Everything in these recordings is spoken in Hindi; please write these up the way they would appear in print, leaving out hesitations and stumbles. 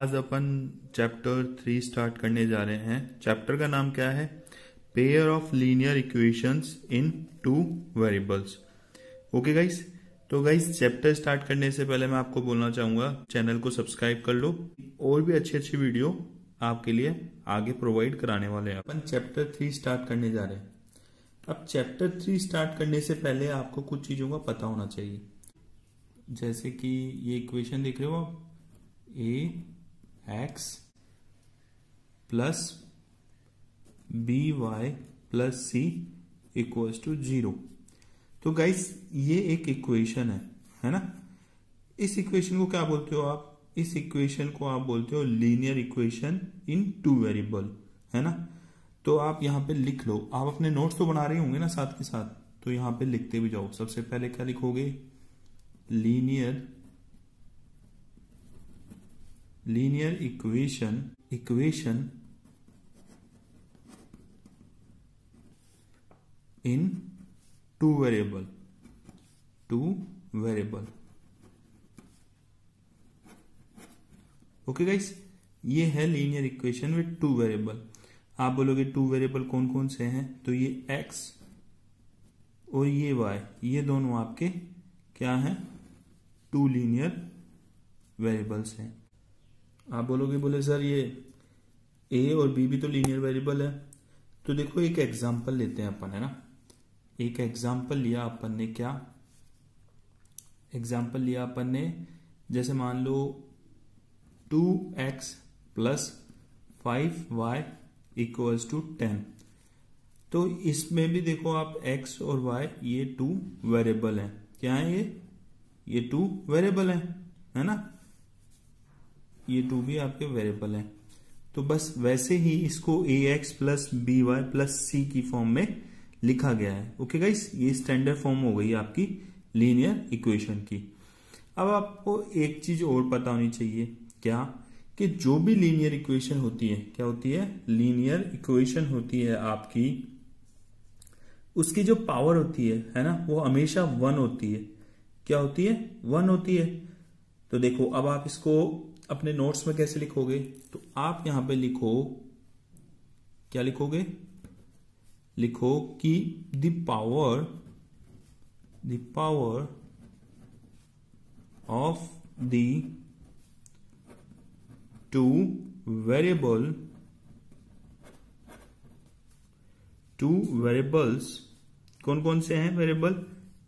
आज अपन चैप्टर 3 स्टार्ट करने जा रहे हैं। चैप्टर का नाम क्या है? Pair of linear equations in two variables. Okay guys, तो गाइस चैप्टर स्टार्ट करने से पहले मैं आपको बोलना चाहूंगा चैनल को सब्सक्राइब कर लो, और भी अच्छी अच्छी वीडियो आपके लिए आगे प्रोवाइड कराने वाले हैं। अपन चैप्टर 3 स्टार्ट करने जा रहे हैं। अब चैप्टर 3 स्टार्ट करने से पहले आपको कुछ चीजों का पता होना चाहिए, जैसे कि ये इक्वेशन देख रहे हो आप, ax plus by plus c equals to 0। तो गाइस ये एक इक्वेशन है ना। इस इक्वेशन को क्या बोलते हो आप? इस इक्वेशन को आप बोलते हो linear equation in to variable, है ना। तो आप यहां पे लिख लो। आप अपने नोट्स तो बना रहे होंगे ना साथ के साथ, तो यहां पे लिखते भी जाओ। सबसे पहले क्या लिखोगे? Linear equation in two variable. Okay guys, ये है linear equation with two variable. आप बोलोगे टू वेरिएबल कौन कौन से हैं? तो ये x और ये y, ये दोनों आपके क्या हैं? टू लीनियर वेरिएबल्स हैं। आप बोले सर ये a और b भी तो लीनियर वेरिएबल है। तो देखो एक एग्जांपल लेते हैं अपन, है ना। एक एग्जांपल लिया अपन ने, क्या एग्जांपल लिया अपन ने? जैसे मान लो 2x plus 5y equals to 10। तो इसमें भी देखो आप x और y ये टू वेरिएबल हैं। क्या है ये टू वेरिएबल है ना। ये टू भी आपके वेरिएबल हैं। तो बस वैसे ही इसको ax plus by plus c की फॉर्म में लिखा गया है। ओके गाइस, ये स्टैंडर्ड फॉर्म हो गई आपकी लीनियर इक्वेशन की। अब आपको एक चीज और पता होनी चाहिए, क्या? कि जो भी लीनियर इक्वेशन होती है, क्या होती है? लीनियर इक्वेशन होती है आपकी, उसकी जो पावर होती है ना, वो हमेशा 1 होती है। क्या होती है? 1 होती है। तो देखो अब आप इसको अपने नोट्स में कैसे लिखोगे? तो आप यहां पे लिखो, क्या लिखोगे? लिखो कि the power of the two variables कौन कौन से हैं वेरिएबल?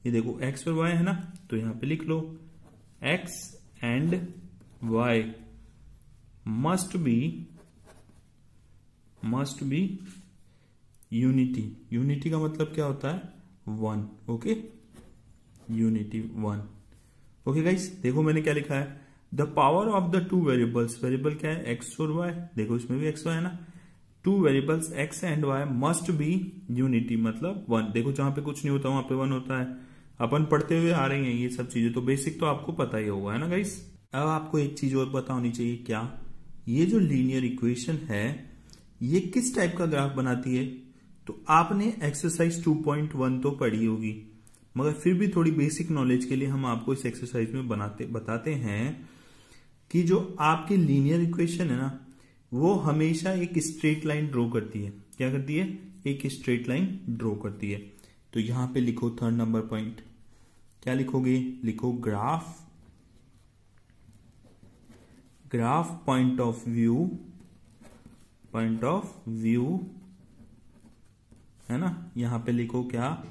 ये देखो x और y है ना। तो यहां पे लिख लो x and y must be unity का मतलब क्या होता है? 1। Okay, unity 1। ओके गाइस, देखो मैंने क्या लिखा है? The power of the two variables, variable क्या है? x और y। देखो इसमें भी x y है ना। Two variables x and y must be unity, मतलब 1। देखो जहां पे कुछ नहीं होता वहां पे 1 होता है। अपन पढ़ते हुए आ रहे हैं ये सब चीजें, तो बेसिक तो आपको पता ही होगा, है ना गाइस। अब आपको एक चीज और पता होनी चाहिए, क्या? ये जो लीनियर इक्वेशन है ये किस टाइप का ग्राफ बनाती है? तो आपने एक्सरसाइज 2.1 तो पढ़ी होगी, मगर फिर भी थोड़ी बेसिक नॉलेज के लिए हम आपको इस एक्सरसाइज में बताते हैं कि जो आपकी लीनियर इक्वेशन है ना, वो हमेशा एक स्ट्रेट लाइन ड्रॉ करती है। क्या करती है? एक स्ट्रेट लाइन ड्रॉ करती है। तो यहां पे लिखो थर्ड नंबर पॉइंट। क्या लिखोगे? लिखो ग्राफ पॉइंट ऑफ व्यू, है ना। यहां पे लिखो क्या?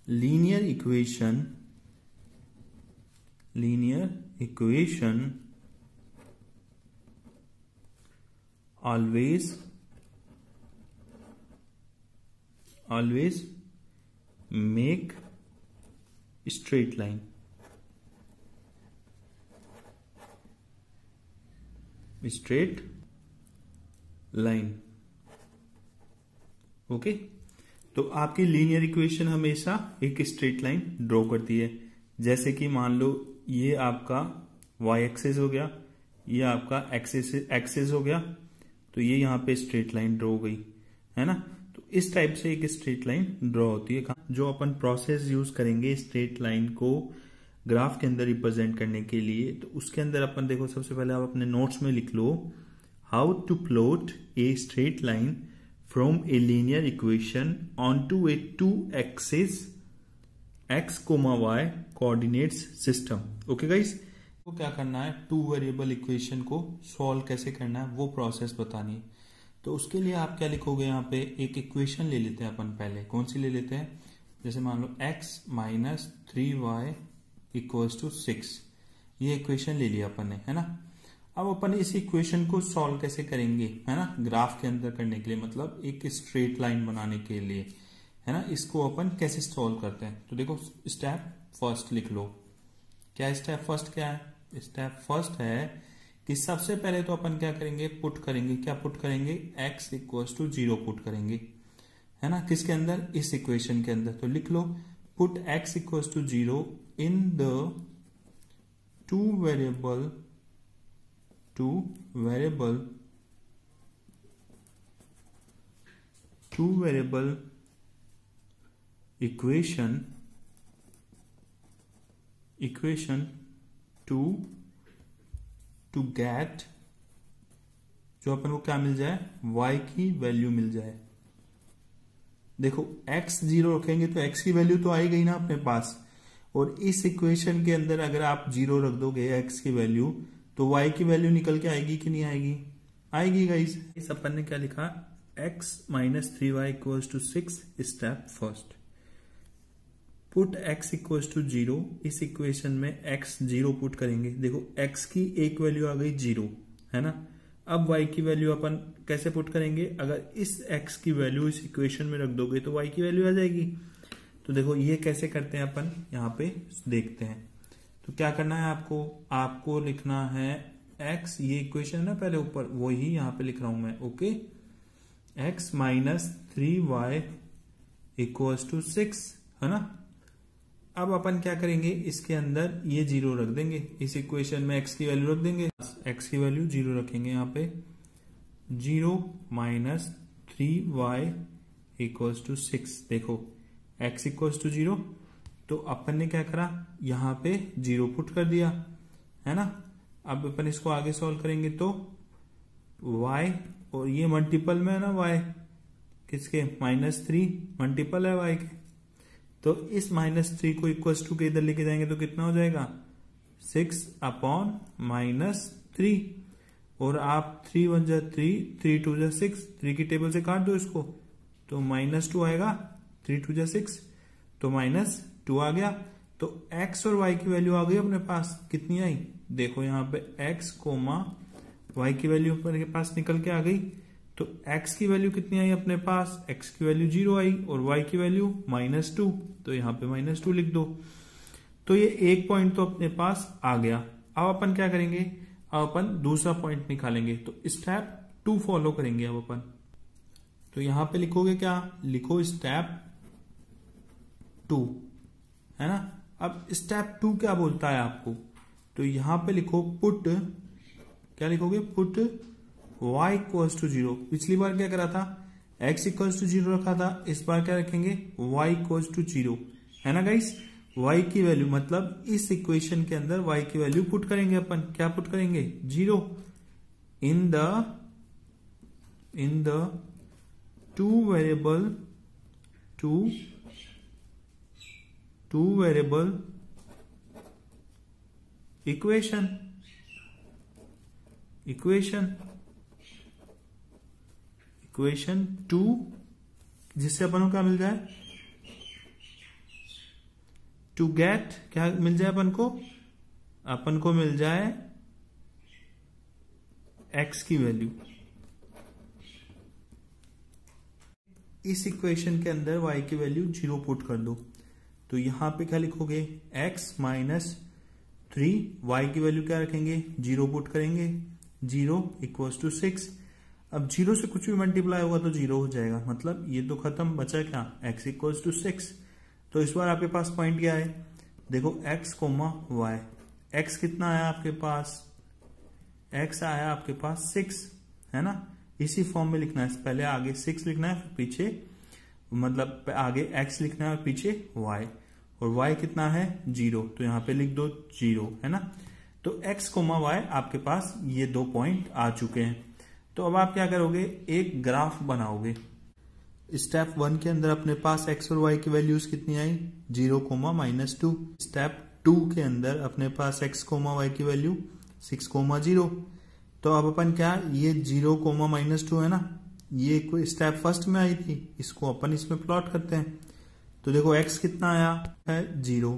Linear equation always make straight line। Okay, तो आपकी लीनियर इक्वेशन हमेशा एक स्ट्रेट लाइन ड्रॉ करती है। जैसे कि मान लो ये आपका y एक्सिस हो गया, ये आपका एक्सिस हो गया, तो ये यहाँ पे स्ट्रेट लाइन ड्रॉ हो गई, है ना। तो इस टाइप से एक स्ट्रेट लाइन ड्रॉ होती है। जो अपन प्रोसेस यूज करेंगे स्ट्रेट लाइन को ग्राफ के अंदर रिप्रेजेंट करने के लिए। तो उसके अंदर अपन देखो, सबसे पहले आप अपने नोट्स में लिख लो, how to plot a straight line from a linear equation on to a 2 axis x, y coordinates system. Okay guys, तो क्या करना है, 2 वेरिएबल इक्वेशन को सॉल्व कैसे करना है वो प्रोसेस बतानी है। तो उसके लिए आप क्या लिखोगे, यहाँ पे एक इक्वेशन ले लेते हैं अपन। पहले कौन सी ले लेते हैं, जैसे मान लो x minus 3y equals to 6, ये इक्वेशन ले लिया अपन ने, है ना। अब अपन इस इक्वेशन को सॉल्व कैसे करेंगे, है ना, ग्राफ के अंदर करने के लिए, मतलब एक स्ट्रेट लाइन बनाने के लिए, है ना। इसको अपन कैसे सॉल्व करते हैं, तो देखो स्टेप फर्स्ट लिख लो। क्या स्टेप फर्स्ट क्या है, स्टेप फर्स्ट है कि सबसे पहले तो अपन क्या करेंगे, पुट करेंगे। क्या पुट करेंगे, x इक्वल्स टू 0 पुट करेंगे, है ना, किसके अंदर, इस इक्वेशन के अंदर। तो लिख लो put x equals to 0 in the two variable equation to get, जो अपन को क्या मिल जाए, y की वैल्यू मिल जाए। देखो x 0 रखेंगे तो x की वैल्यू तो आई गई ना अपने पास, और इस इक्वेशन के अंदर अगर आप 0 रख दोगे x की वैल्यू, तो y की वैल्यू निकल के आएगी कि नहीं आएगी, आएगी गाइस। इस अपन ने क्या लिखा, x minus 3y equals to 6, step first. Put x equals to 0, इस इक्वेशन में x 0 पुट करेंगे। देखो x की एक वैल्यू आ गई 0, है ना। अब y की वैल्यू अपन कैसे पुट करेंगे, अगर इस x की वैल्यू इस इक्वेशन में रख दोगे तो y की वैल्यू आ जाएगी। तो देखो ये कैसे करते हैं अपन, यहाँ पे देखते हैं। तो क्या करना है आपको लिखना है x, ये इक्वेशन है ना पहले ऊपर, वो ही यहाँ पे लिख रहा हूं मैं। Okay, x minus 3y equals to 6, है ना। अब अपन क्या करेंगे, इसके अंदर ये 0 रख देंगे, इस इक्वेशन में x की वैल्यू रख देंगे, x की वैल्यू 0 रखेंगे यहाँ पे। 0 माइनस 3y इक्वल्स टू 6, देखो x इक्वल्स टू 0, तो अपन ने क्या करा, यहाँ पे 0 पुट कर दिया, है ना। अब अपन इसको आगे सॉल्व करेंगे तो y, और ये मल्टीपल में है ना y किसके, -3 मल्टीपल है y के, तो इस -3 को इक्वल्स टू के इधर लेके जाएंगे तो कितना हो जाएगा, 6 अपॉन -3, और आप 3 1 जा 3, 3 2 जा 6, 3 की टेबल से काट दो इसको, तो -2 आएगा, 3 2 जा 6, तो -2 आ गया। तो x और y की वैल्यू आ गई अपने पास, कितनी आई, देखो यहाँ पे x, y की वैल्यू अपने पास निकल के आ गई। तो x की वैल्यू कितनी आई अपने पास, x की वैल्यू 0 आई, और y की वैल्यू -2, तो यहाँ पे -2 लिख दो। तो ये एक पॉइंट तो अपने पास आ गया। अब अपन क्या करेंगे, अब अपन दूसरा पॉइंट निकालेंगे। तो स्टेप 2 फॉलो करेंगे अब अपन। तो यहां पे लिखोगे क्या, लिखो स्टेप 2, है ना। अब स्टेप 2 क्या बोलता है आपको, तो यहां पे लिखो पुट, क्या लिखोगे, पुट y इक्वल्स टू 0। पिछली बार क्या करा था, x इक्वल्स टू 0 रखा था, इस बार क्या रखेंगे, y इक्वल्स टू 0, है ना गाइस। y की वैल्यू मतलब इस इक्वेशन के अंदर y की वैल्यू पुट करेंगे अपन, क्या पुट करेंगे, 0 in the two variable equation 2, जिससे अपन को क्या मिल जाए, टू गेट, क्या मिल जाए अपन को मिल जाए x की वैल्यू। इस इक्वेशन के अंदर y की वैल्यू 0 पुट कर दो। तो यहां पे क्या लिखोगे, x माइनस 3, y की वैल्यू क्या रखेंगे, 0 पुट करेंगे, 0 इक्वल्स टू 6। अब 0 से कुछ भी मल्टीप्लाई होगा तो 0 हो जाएगा, मतलब ये तो खत्म, बचा क्या, x इक्वल्स टू 6। तो इस बार आपके पास पॉइंट क्या है, देखो x, y, x कितना आया आपके पास, x आया आपके पास 6, है ना। इसी फॉर्म में लिखना है, पहले आगे 6 लिखना है, फिर पीछे, मतलब आगे x लिखना है और पीछे y, और y कितना है 0, तो यहाँ पे लिख दो 0, है ना। तो x कोमा y आपके पास ये 2 पॉइंट आ चुके हैं। तो अब आप क्या करोगे, एक ग्राफ बनाओगे। स्टेप 1 के अंदर अपने पास x और y की वैल्यूज कितनी आई, 0, -2। स्टेप 2 के अंदर अपने पास x, y की वैल्यू 6, 0। तो अब अपन क्या, ये 0, -2 है ना, ये कोई स्टेप फर्स्ट में आई थी, इसको अपन इसमें प्लॉट करते हैं। तो देखो x कितना आया है 0,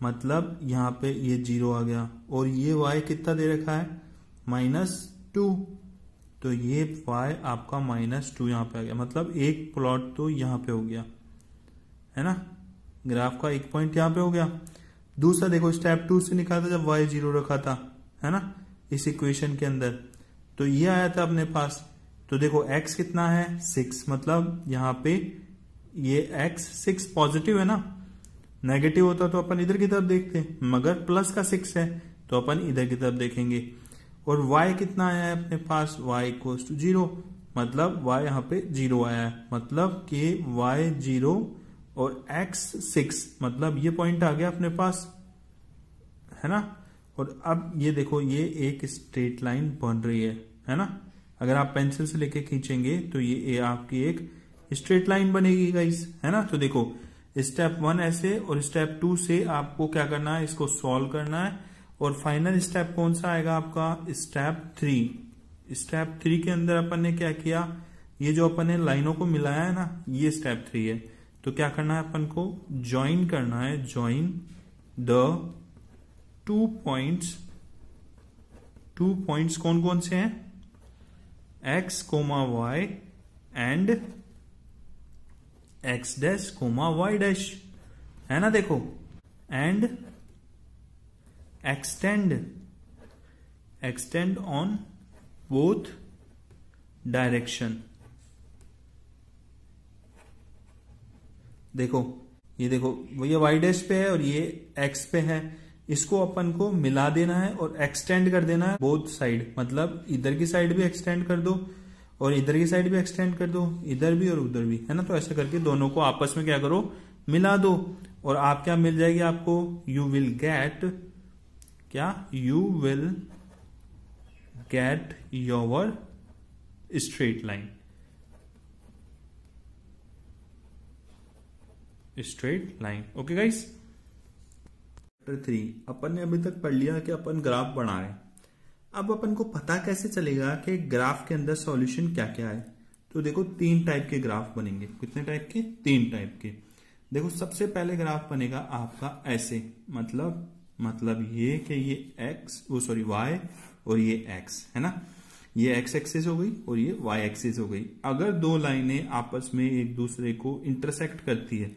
मतलब यहाँ पे ये 0 आ गया, और ये y कितना दे रखा है -2, तो ये y आपका -2 यहाँ पे आ गया, मतलब एक प्लॉट तो यहाँ पे हो गया, है ना, ग्राफ का एक पॉइंट यहाँ पे हो गया। दूसरा देखो स्टेप 2 से निकाला था जब y 0 रखा था, है ना, इस इक्वेशन के अंदर, तो ये आया था अपने पास। तो देखो x कितना है 6, मतलब यहाँ पे ये x 6 पॉजिटिव है ना, नेगेटिव होता तो अपन इधर की तरफ देखते, मगर प्लस का 6 है तो अपन इधर की तरफ देखेंगे। और y कितना आया है अपने पास, y = 0, मतलब y यहाँ पे 0 आया है, मतलब कि y 0 और x 6, मतलब ये पॉइंट आ गया अपने पास, है ना। और अब ये देखो ये एक स्ट्रेट लाइन बन रही है ना, अगर आप पेंसिल से लेके खींचेंगे तो ये आपकी एक स्ट्रेट लाइन बनेगी गाइस, है ना। तो देखो स्टेप 1 ऐसे, और स्टेप 2 से आपको क्या करना है, इसको सॉल्व करना है। और फाइनल स्टेप कौन सा आएगा आपका, स्टेप 3। स्टेप 3 के अंदर अपन ने क्या किया, ये जो अपन ने लाइनों को मिलाया है ना, ये स्टेप 3 है। तो क्या करना है अपन को, ज्वाइन करना है, ज्वाइन द 2 पॉइंट्स। 2 पॉइंट्स कौन कौन से हैं, x, y and x dash, y dash, है ना। देखो and extend on both direction. देखो ये देखो ये y डैश पे है और ये x पे है, इसको अपन को मिला देना है और एक्सटेंड कर देना है बोथ साइड, मतलब इधर की साइड भी एक्सटेंड कर दो और इधर की साइड भी एक्सटेंड कर दो, इधर भी और उधर भी, है ना। तो ऐसे करके दोनों को आपस में क्या करो, मिला दो, और आप क्या मिल जाएगी आपको, यू विल गेट क्या, you will get your straight line, straight line. Okay guys, chapter 3 अपन ने अभी तक पढ़ लिया कि अपन ग्राफ बना रहे हैं। अब अपन को पता कैसे चलेगा कि ग्राफ के अंदर सॉल्यूशन क्या क्या है। तो देखो 3 टाइप के ग्राफ बनेंगे। कितने टाइप के, 3 टाइप के। देखो सबसे पहले ग्राफ बनेगा आपका ऐसे, मतलब ये कि ये y और ये x, है ना, ये x एक्सिस हो गई और ये y एक्सिस हो गई। अगर 2 लाइनें आपस में एक दूसरे को इंटरसेक्ट करती है,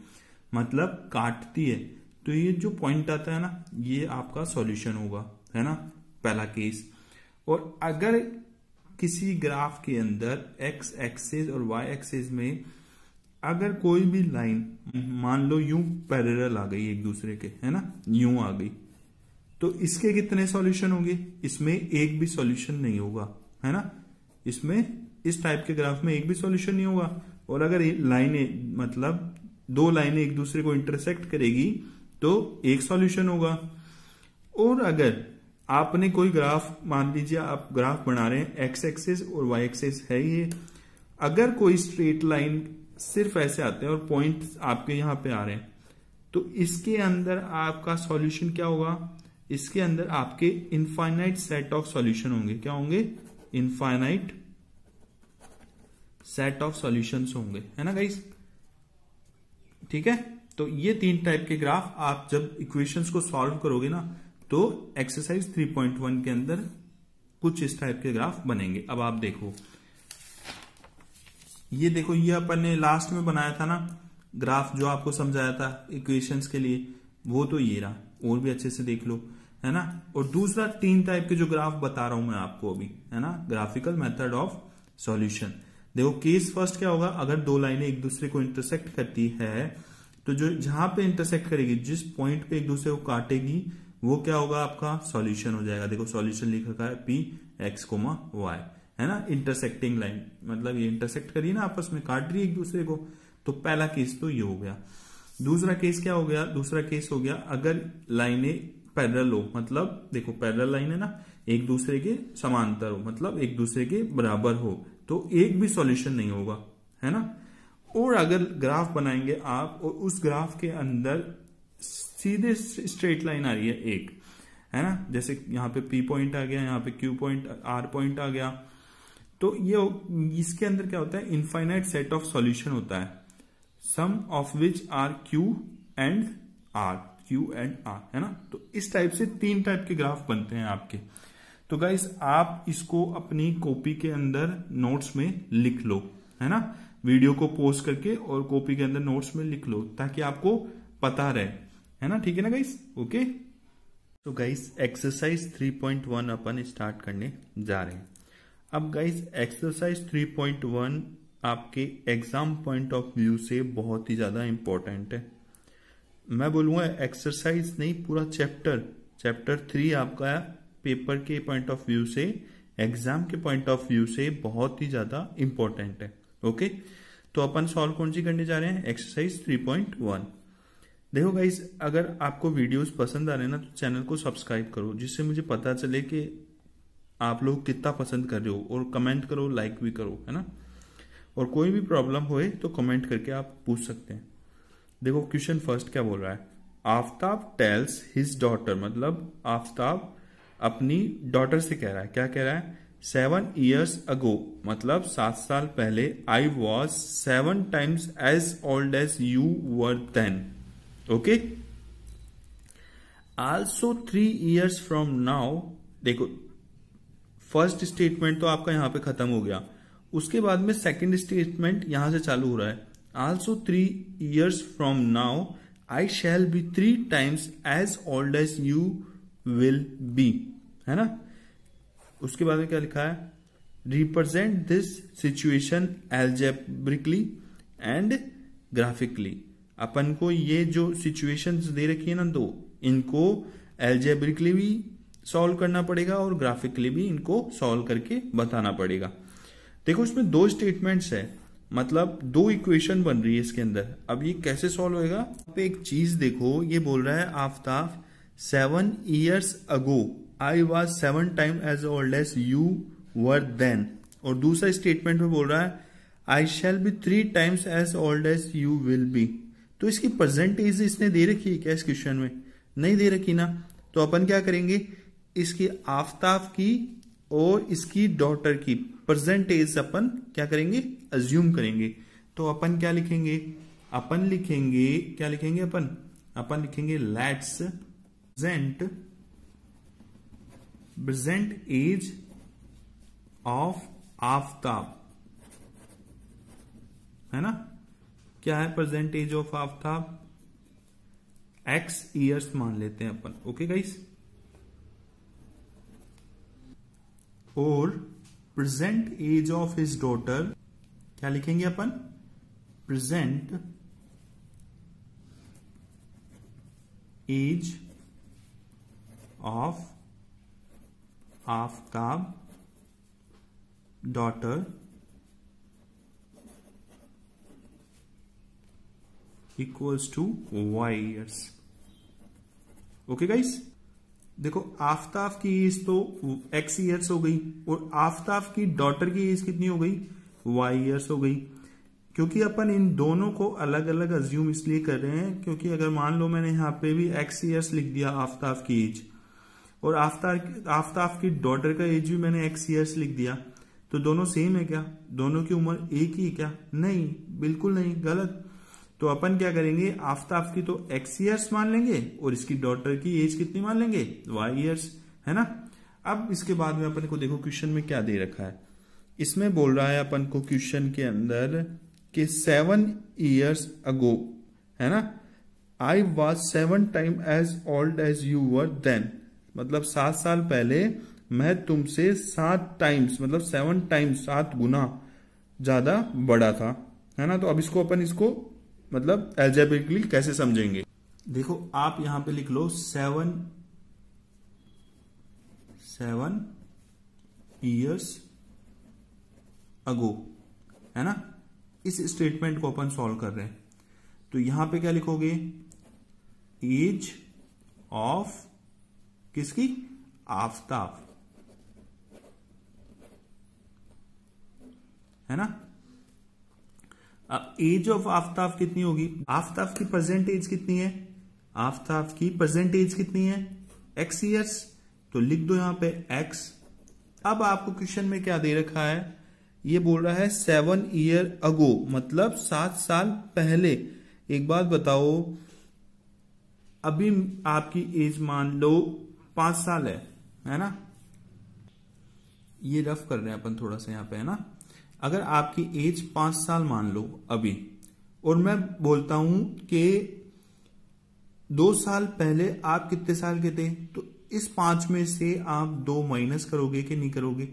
मतलब काटती है, तो ये जो पॉइंट आता है ना, ये आपका सॉल्यूशन होगा, है ना, पहला केस। और अगर किसी ग्राफ के अंदर x एक्सिस और y एक्सिस में अगर कोई भी लाइन मान लो यूं पैरेलल आ गई एक दूसरे के, है ना, यूं आ गई, तो इसके कितने सॉल्यूशन होंगे, इसमें एक भी सॉल्यूशन नहीं होगा, है ना, इसमें इस टाइप के ग्राफ में एक भी सॉल्यूशन नहीं होगा। और अगर लाइनें, मतलब 2 लाइनें एक दूसरे को इंटरसेक्ट करेगी तो एक सॉल्यूशन होगा। और अगर आपने कोई ग्राफ, मान लीजिए आप ग्राफ बना रहे हैं, एक्स एक्सिस और वाई एक्सिस है ये, अगर कोई स्ट्रेट लाइन सिर्फ ऐसे आते हैं और पॉइंट आपके यहां पे आ रहे हैं, तो इसके अंदर आपका सॉल्यूशन क्या होगा, इसके अंदर आपके इनफाइनाइट सेट ऑफ सॉल्यूशन होंगे। क्या होंगे, इनफाइनाइट सेट ऑफ सॉल्यूशंस होंगे, है ना गाइस, ठीक है। तो ये 3 टाइप के ग्राफ आप जब इक्वेशंस को सॉल्व करोगे ना, तो एक्सरसाइज 3.1 के अंदर कुछ इस टाइप के ग्राफ बनेंगे। अब आप देखो, ये देखो, ये अपन ने लास्ट में बनाया था ना ग्राफ, जो आपको समझाया था इक्वेशंस के लिए, वो तो ये रहा, और भी अच्छे से देख लो, है ना। और दूसरा 3 टाइप के जो ग्राफ बता रहा हूं मैं आपको अभी, है ना, ग्राफिकल मेथड ऑफ सॉल्यूशन। देखो केस फर्स्ट क्या होगा, अगर 2 लाइनें एक दूसरे को इंटरसेक्ट करती है, तो जो जहां पे इंटरसेक्ट करेगी, जिस पॉइंट पे एक दूसरे को काटेगी, वो क्या होगा, आपका सॉल्यूशन हो जाएगा। देखो सॉल्यूशन लिख रखा है P x, y, है ना, इंटरसेक्टिंग लाइन, मतलब ये इंटरसेक्ट करिए ना, आपस में काट रही है एक दूसरे को, तो पहला केस तो ये हो गया। दूसरा केस क्या हो गया, दूसरा केस हो गया अगर लाइनें पैरेलल हो, मतलब देखो पैरेलल लाइन है ना, एक दूसरे के समांतर हो, मतलब एक दूसरे के बराबर हो, तो एक भी सॉल्यूशन नहीं होगा, है ना। और अगर ग्राफ बनाएंगे आप और उस ग्राफ के अंदर सीधे स्ट्रेट लाइन आ रही है एक, है ना, जैसे यहाँ पे P पॉइंट आ गया, यहाँ पे Q पॉइंट, R पॉइंट आ गया, तो ये इसके अंदर क्या होता है, इनफाइनाइट सेट ऑफ सॉल्यूशन होता है, some of which are Q and R, है ना। तो इस टाइप से 3 टाइप के ग्राफ बनते हैं आपके। तो गाइस आप इसको अपनी कॉपी के अंदर नोट्स में लिख लो, है ना, वीडियो को पॉज करके और कॉपी के अंदर नोट्स में लिख लो ताकि आपको पता रहे, है ना, ठीक है ना गाइस, ओके। तो गाइस एक्सरसाइज 3.1 अपन स्टार्ट करने जा रहे हैं। अब गाइस एक्सरसाइज 3.1 आपके एग्जाम पॉइंट ऑफ व्यू से बहुत ही ज्यादा इंपॉर्टेंट है। मैं बोलूंगा एक्सरसाइज नहीं, पूरा चैप्टर 3 आपका पेपर के पॉइंट ऑफ व्यू से, एग्जाम के पॉइंट ऑफ व्यू से बहुत ही ज्यादा इंपॉर्टेंट है, ओके। तो अपन सॉल्व कौन सी करने जा रहे हैं, एक्सरसाइज 3.1। देखो गाइस अगर आपको वीडियोस पसंद आ रहे हैं ना तो चैनल को सब्सक्राइब करो, जिससे मुझे पता चले कि आप लोग कितना पसंद कर रहे हो, और कमेंट करो, लाइक भी करो, है ना। और कोई भी प्रॉब्लम होए तो कमेंट करके आप पूछ सकते हैं। देखो क्वेश्चन फर्स्ट क्या बोल रहा है, आफ्ताब टेल्स हिज डॉटर, मतलब आफ्ताब अपनी डॉटर से कह रहा है, क्या कह रहा है, 7 years ago, मतलब 7 साल पहले, I was 7 times as old as you were then, okay? Also 3 years from now, देखो फर्स्ट स्टेटमेंट तो आपका यहां पे खत्म हो गया, उसके बाद में सेकंड स्टेटमेंट यहां से चालू हो रहा है, also 3 years from now I shall be 3 times as old as you will be, है ना। उसके बाद में क्या लिखा है, represent this situation algebraically and graphically. अपन को ये जो सिचुएशंस दे रखी है ना दो, इनको एल्जेब्रिकली भी सॉल्व करना पड़ेगा और ग्राफिकली भी इनको सॉल्व करके बताना पड़ेगा। देखो इसमें 2 स्टेटमेंट्स है, मतलब 2 इक्वेशन बन रही है इसके अंदर। अब ये कैसे सॉल्व होएगा, आप एक चीज देखो, ये बोल रहा है Aftab 7 years ago I was 7 times as old as you were then, और दूसरा स्टेटमेंट में बोल रहा है I shall be 3 times as old as you will be। तो इसकी परसेंटेज इसने दे रखी है क्या इस क्वेश्चन में, नहीं दे रखी ना। तो अपन क्या करेंगे, इसकी आफ्ताब की और इसकी डॉटर की परसेंटेज अपन क्या करेंगे, अज्यूम करेंगे। तो अपन क्या लिखेंगे, अपन लिखेंगे क्या लिखेंगे, अपन लिखेंगे let's present age of Aftab, है ना। क्या है present age of Aftab, x years मान लेते हैं अपन, ओके गाइस। और present age of his daughter क्या लिखेंगे अपन, present age of Aftab daughter equals to y years, okay guys. देखो आफ्ताब की एज तो x years हो गई और आफ्ताब की डॉटर की एज कितनी हो गई, y years हो गई। क्योंकि अपन इन दोनों को अलग अलग अज्यूम इसलिए कर रहे हैं क्योंकि अगर मान लो मैंने यहाँ पे भी x years लिख दिया आफ्ताब की एज, और आफ्ताब की डॉटर का एज भी मैंने x years लिख दिया, तो दोनों सेम है क्या, दोनों की उम्र एक ही है क्या, नहीं, बिल्कुल नहीं, गलत। तो अपन क्या करेंगे, आफ्ताब की तो x years मान लेंगे और इसकी डॉटर की एज कितनी मान लेंगे, y years, है ना। अब इसके बाद में अपन को देखो क्वेश्चन में क्या दे रखा है, इसमें बोल रहा है अपन को क्वेश्चन के अंदर कि 7 years ago, है ना, I was 7 times as old as you were then, मतलब 7 साल पहले मैं तुमसे 7 टाइम्स, मतलब 7 टाइम्स 7 गुना ज्यादा बड़ा था, है ना। तो अब इसको अपन इसको मतलब एल्जेब्रिकली कैसे समझेंगे, देखो आप यहां पे लिख लो 7 years ago, है ना। इस स्टेटमेंट को अपन सॉल्व कर रहे हैं। तो यहां पे क्या लिखोगे, एज ऑफ किसकी, आफताब, है ना। अब एज ऑफ आफताब कितनी होगी, आफताब की प्रेजेंट एज कितनी है, आफताब की प्रेजेंट एज कितनी है, x ईयर्स, तो लिख दो यहां पे x। अब आपको क्वेश्चन में क्या दे रखा है, ये बोल रहा है 7 ईयर अगो, मतलब 7 साल पहले। एक बात बताओ, अभी आपकी एज मान लो 5 साल है ना, ये रफ कर रहे हैं अपन थोड़ा सा यहाँ पे, है ना। अगर आपकी एज 5 साल मान लो अभी, और मैं बोलता हूं कि 2 साल पहले आप कितने साल के थे, तो इस 5 में से आप 2 माइनस करोगे कि नहीं करोगे,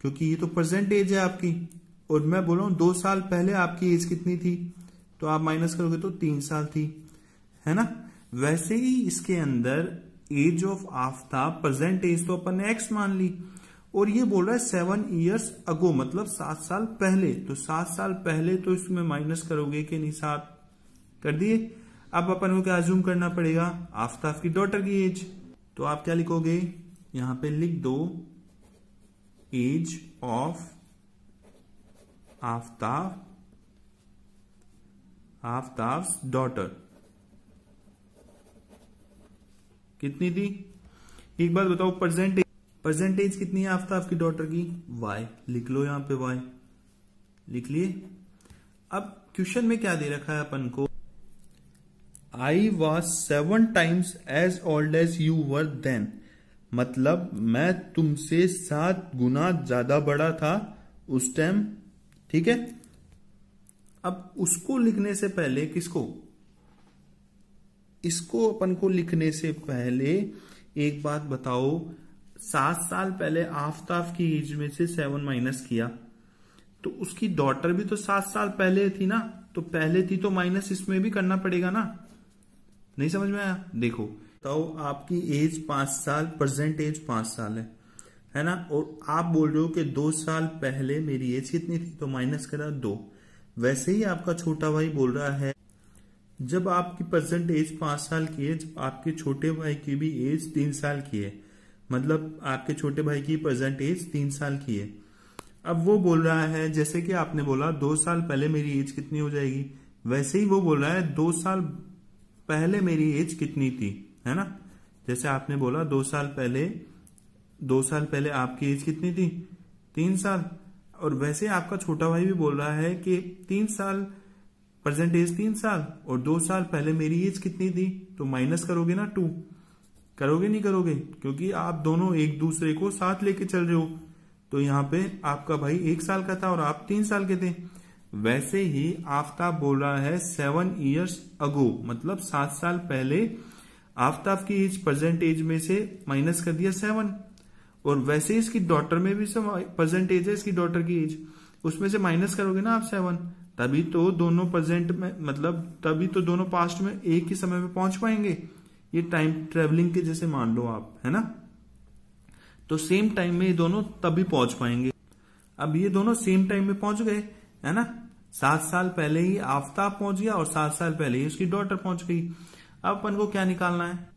क्योंकि ये तो प्रेजेंट एज है आपकी, और मैं बोल रहा हूं 2 साल पहले आपकी एज कितनी थी, तो आप माइनस करोगे तो 3 साल थी, है ना। वैसे ही इसके अंदर age of Aftab present age तो अपन ने एक्स मान ली, और ये बोल रहा है 7 ईयर्स अगो, मतलब 7 साल पहले, तो 7 साल पहले तो इसमें माइनस करोगे कि नहीं, 7 कर दिए। अब अपन को क्या अज्यूम करना पड़ेगा, आफताब की डॉटर की एज, तो आप क्या लिखोगे, यहां पे लिख दो एज ऑफ आफताब्स डॉटर कितनी थी। एक बात बताओ, प्रेजेंट एज कितनी है आफताब की डॉटर की, y, लिख लो यहां पे y, लिख लिए। अब क्वेश्चन में क्या दे रखा है अपन को, I was 7 times as old as you were then, मतलब मैं तुमसे 7 गुना ज्यादा बड़ा था उस टाइम, ठीक है। अब उसको लिखने से पहले किसको, इसको अपन को लिखने से पहले एक बात बताओ, 7 साल पहले आफताब की एज में से 7 माइनस किया, तो उसकी डॉटर भी तो 7 साल पहले थी ना, तो पहले थी तो माइनस इसमें भी करना पड़ेगा ना, नहीं समझ में आया। देखो तो आपकी एज 5 साल, प्रेजेंट एज 5 साल है ना, और आप बोल रहे हो कि 2 साल पहले मेरी एज कितनी थी, तो माइनस करा 2। वैसे ही आपका छोटा भाई बोल रहा है, जब आपकी प्रेजेंट एज 5 साल की है, जब आपके छोटे भाई की भी एज 3 साल की है, मतलब आपके छोटे भाई की प्रेजेंट एज 3 साल की है। अब वो बोल रहा है, जैसे कि आपने बोला 2 साल पहले मेरी एज कितनी हो जाएगी, वैसे ही वो बोल रहा है 2 साल पहले मेरी एज कितनी थी, है ना। जैसे आपने बोला 2 साल पहले आपकी एज कितनी थी, 3 साल, और वैसे आपका छोटा भाई भी बोल रहा है कि 3 साल प्रेजेंट एज 3 साल, और 2 साल पहले मेरी एज कितनी थी, तो माइनस करोगे ना 2, करोगे नहीं करोगे, क्योंकि आप दोनों एक दूसरे को साथ लेके चल रहे हो। तो यहाँ पे आपका भाई 1 साल का था और आप 3 साल के थे। वैसे ही आफताब बोल रहा है 7 ईयर्स अगो, मतलब 7 साल पहले आफताब की एज प्रेजेंट एज में से माइनस कर दिया 7, और वैसे ही इसकी डॉटर में भी प्रेजेंट एज है इसकी डॉटर की एज, उसमें से माइनस करोगे ना आप 7, तभी तो दोनों प्रेजेंट में, मतलब तभी तो दोनों पास्ट में एक ही समय पे पहुंच पाएंगे। ये टाइम ट्रेवलिंग के जैसे मान लो आप, है ना, तो सेम टाइम में ये दोनों तभी पहुंच पाएंगे। अब ये दोनों सेम टाइम में पहुंच गए, है ना, 7 साल पहले ही आफताब पहुंच गया और 7 साल पहले ही उसकी डॉटर पहुंच गई। अब अपन को क्या निकालना है,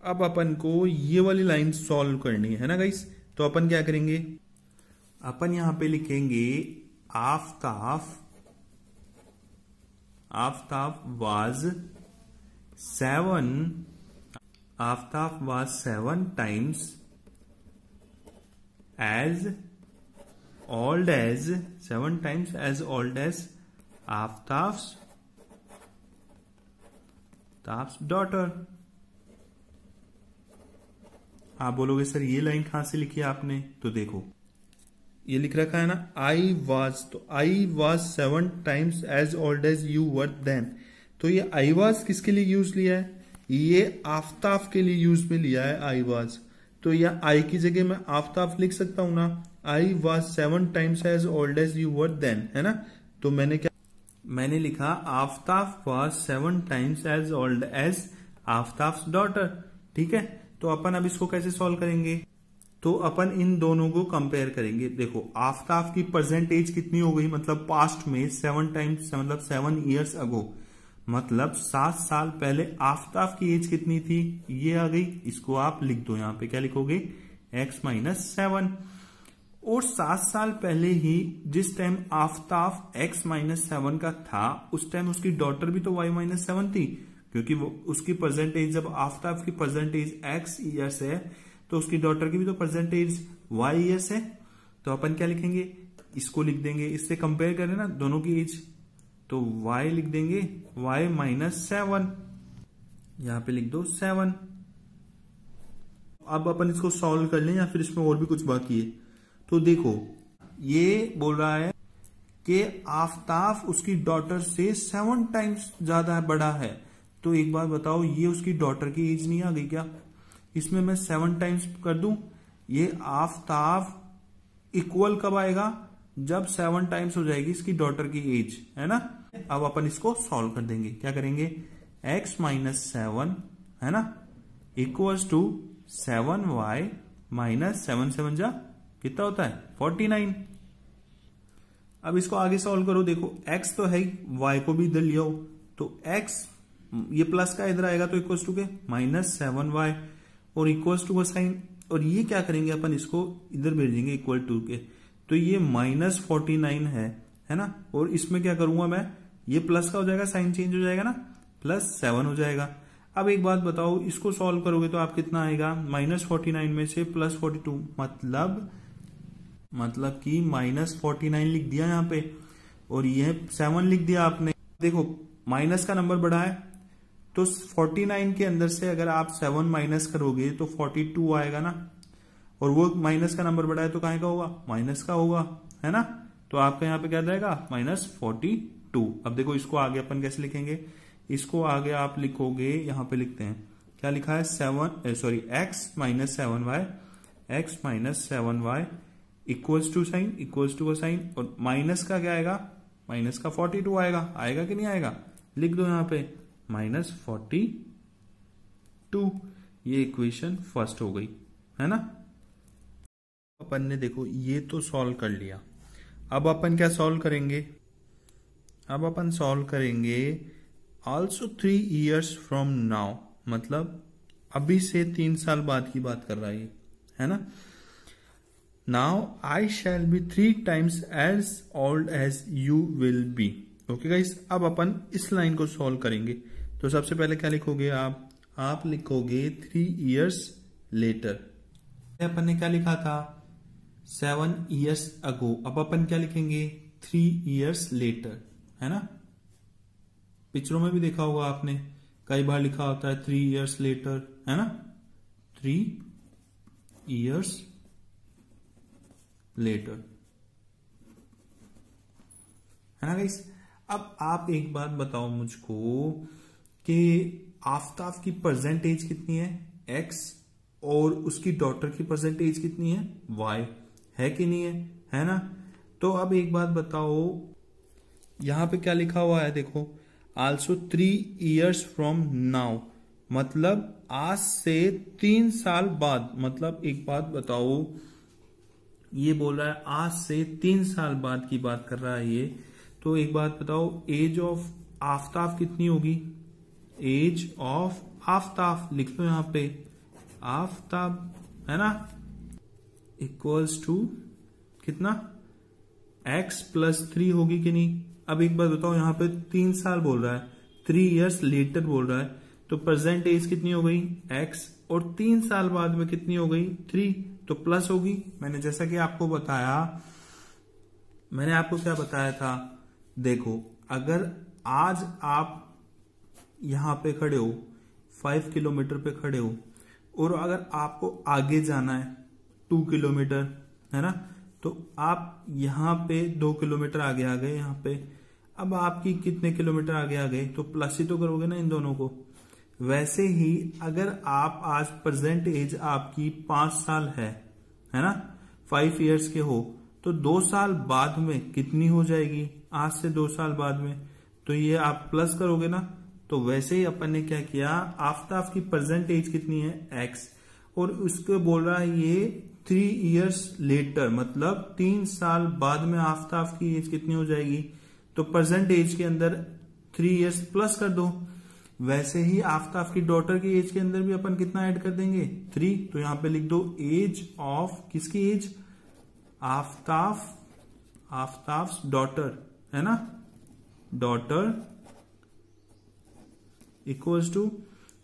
अब अपन को ये वाली लाइन सॉल्व करनी है ना गाइस। तो अपन क्या करेंगे, अपन यहां पे लिखेंगे Aftab was 7 times as old as Aftab's daughter। आप बोलोगे सर ये लाइन कहां से लिखी है आपने, तो देखो ये लिख रखा है ना I was 7 times as old as you were then। तो ये I was किसके लिए यूज लिया है, ये आफताब के लिए यूज में लिया है I was। तो यह I की जगह मैं आफताब लिख सकता हूं ना, I was 7 times as old as you were then, है ना। तो मैंने लिखा Aftab was 7 times as old as Aftab's daughter, ठीक है। तो अपन अब इसको कैसे सॉल्व करेंगे, तो अपन इन दोनों को कंपेयर करेंगे। देखो आफताब की प्रेजेंट एज कितनी हो गई, मतलब पास्ट में 7 टाइम्स, मतलब 7 ईयर्स अगो, मतलब 7 साल पहले आफ्ताब की एज कितनी थी, ये आ गई। इसको आप लिख दो, यहां पे क्या लिखोगे, x-7। और 7 साल पहले ही जिस टाइम आफ्ताब x-7 का था, उस टाइम उसकी डॉटर भी तो y-7 थी, क्योंकि वो उसकी परसेंटेज, जब आफ्ताब की परसेंटेज x ईयर्स है तो उसकी डॉटर की भी तो परसेंटेज y ईयर्स है। तो अपन क्या लिखेंगे, इसको लिख देंगे, इससे कंपेयर करें ना दोनों की एज, तो y लिख देंगे y-7, यहां पे लिख दो 7। अब अपन इसको सॉल्व कर लें या फिर इसमें और भी कुछ बाकी है। तो देखो ये बोल रहा है कि आफ्ताब उसकी डॉटर से 7 टाइम्स ज्यादा बड़ा है। तो एक बात बताओ, ये उसकी डॉटर की एज नहीं आ गई क्या? इसमें मैं 7 टाइम्स कर दूं, ये आफ्ताब इक्वल कब आएगा, जब 7 टाइम्स हो जाएगी इसकी डॉटर की एज, है ना। अब अपन इसको सॉल्व कर देंगे, क्या करेंगे, x-7 है ना इक्वल्स टू 7y माइनस 7 जा कितना होता है 49। अब इसको आगे सॉल्व करो, देखो x तो है ही, y को भी इधर लिया हो, तो x ये प्लस का इधर आएगा तो इक्वल्स टू के -7y और इक्वल्स टू का साइन, और ये क्या करेंगे अपन इसको इधर भेजेंगे इक्वल टू के, तो ये -49 है ना। और इसमें क्या करूंगा मैं, ये प्लस का हो जाएगा, साइन चेंज हो जाएगा ना, +7 हो जाएगा। अब एक बात बताओ, इसको सॉल्व करोगे तो आप कितना आएगा, -49 में से +42, मतलब कि -49 लिख दिया यहाँ पे, और ये 7 लिख दिया आपने। देखो माइनस का नंबर बढ़ा है, तो 49 के अंदर से अगर आप 7 माइनस करोगे तो 42 आएगा ना, और वो माइनस का नंबर बढ़ा है तो कहाँ का होगा, माइनस का होगा, है ना। तो आपका यहाँ पे क्या जाएगा, -42। अब देखो इसको आगे अपन कैसे लिखेंगे, इसको आगे आप लिखोगे, यहाँ पे लिखते हैं, क्या लिखा है, x-7y equals to sign, equals to का साइन, और माइनस का क्या आएगा, माइनस का 42 आएगा कि नहीं आएगा, लिख दो यहाँ पे -42। ये इक्वेशन फर्स्ट हो गई, है ना। अपन ने देखो ये तो सॉल्व कर लिया। अब अपन क्या सॉल्व करेंगे, अब अपन सॉल्व करेंगे ऑल्सो 3 years फ्रॉम नाउ, मतलब अभी से 3 साल बाद की बात कर रहा है ना। Now I shall be 3 times as old as you will be. Okay guys, अब अपन इस लाइन को सॉल्व करेंगे। तो सबसे पहले क्या लिखोगे आप लिखोगे 3 years लेटर। अपन ने क्या लिखा था, 7 years अगो। अब अपन क्या लिखेंगे, 3 years लेटर, है ना। पिक्चरों में भी देखा होगा आपने, कई बार लिखा होता है 3 years लेटर, है ना, 3 years लेटर, है ना गाइस। अब आप एक बात बताओ मुझको कि आफ्ताब की परसेंटेज कितनी है, x, और उसकी डॉटर की परसेंटेज कितनी है, y, है कि नहीं है ना। तो अब एक बात बताओ, यहां पे क्या लिखा हुआ है, देखो आल्सो 3 years फ्रॉम नाउ, मतलब आज से 3 साल बाद। मतलब एक बात बताओ, ये बोल रहा है आज से 3 साल बाद की बात कर रहा है ये। तो एक बात बताओ, एज ऑफ आफ्ताब कितनी होगी, एज ऑफ आफ्ताब लिख लो यहां पे, आफ्ताब, है ना, इक्वल्स टू कितना, x+3 होगी कि नहीं। अब एक बात बताओ, यहां पे 3 साल बोल रहा है, 3 years लेटर बोल रहा है, तो प्रेजेंट एज कितनी हो गई, x, और 3 साल बाद में कितनी हो गई, 3, तो प्लस होगी। मैंने जैसा कि आपको बताया, मैंने आपको क्या बताया था, देखो अगर आज आप यहां पे खड़े हो, 5 किलोमीटर पे खड़े हो, और अगर आपको आगे जाना है 2 किलोमीटर, है ना, तो आप यहां पे 2 किलोमीटर आगे आ गए यहां पे। अब आपकी कितने किलोमीटर आगे आ गए, तो प्लस ही तो करोगे ना इन दोनों को। वैसे ही अगर आप आज प्रेजेंट एज आपकी 5 साल है ना, 5 years के हो, तो 2 साल बाद में कितनी हो जाएगी, आज से 2 साल बाद में, तो ये आप प्लस करोगे ना। तो वैसे ही अपन ने क्या किया, आफ्ताब की प्रेजेंट एज कितनी है, x, और उसको बोल रहा है ये 3 years लेटर, मतलब 3 साल बाद में आफ्ताब की एज कितनी हो जाएगी। तो प्रेजेंट एज के अंदर 3 ईयर्स प्लस कर दो। वैसे ही आफ्ताब की डॉटर की एज के अंदर भी अपन कितना ऐड कर देंगे 3, तो यहां पे लिख दो एज ऑफ, किसकी एज, आफ्ताब्स डॉटर, है ना, डॉटर इक्वल्स टू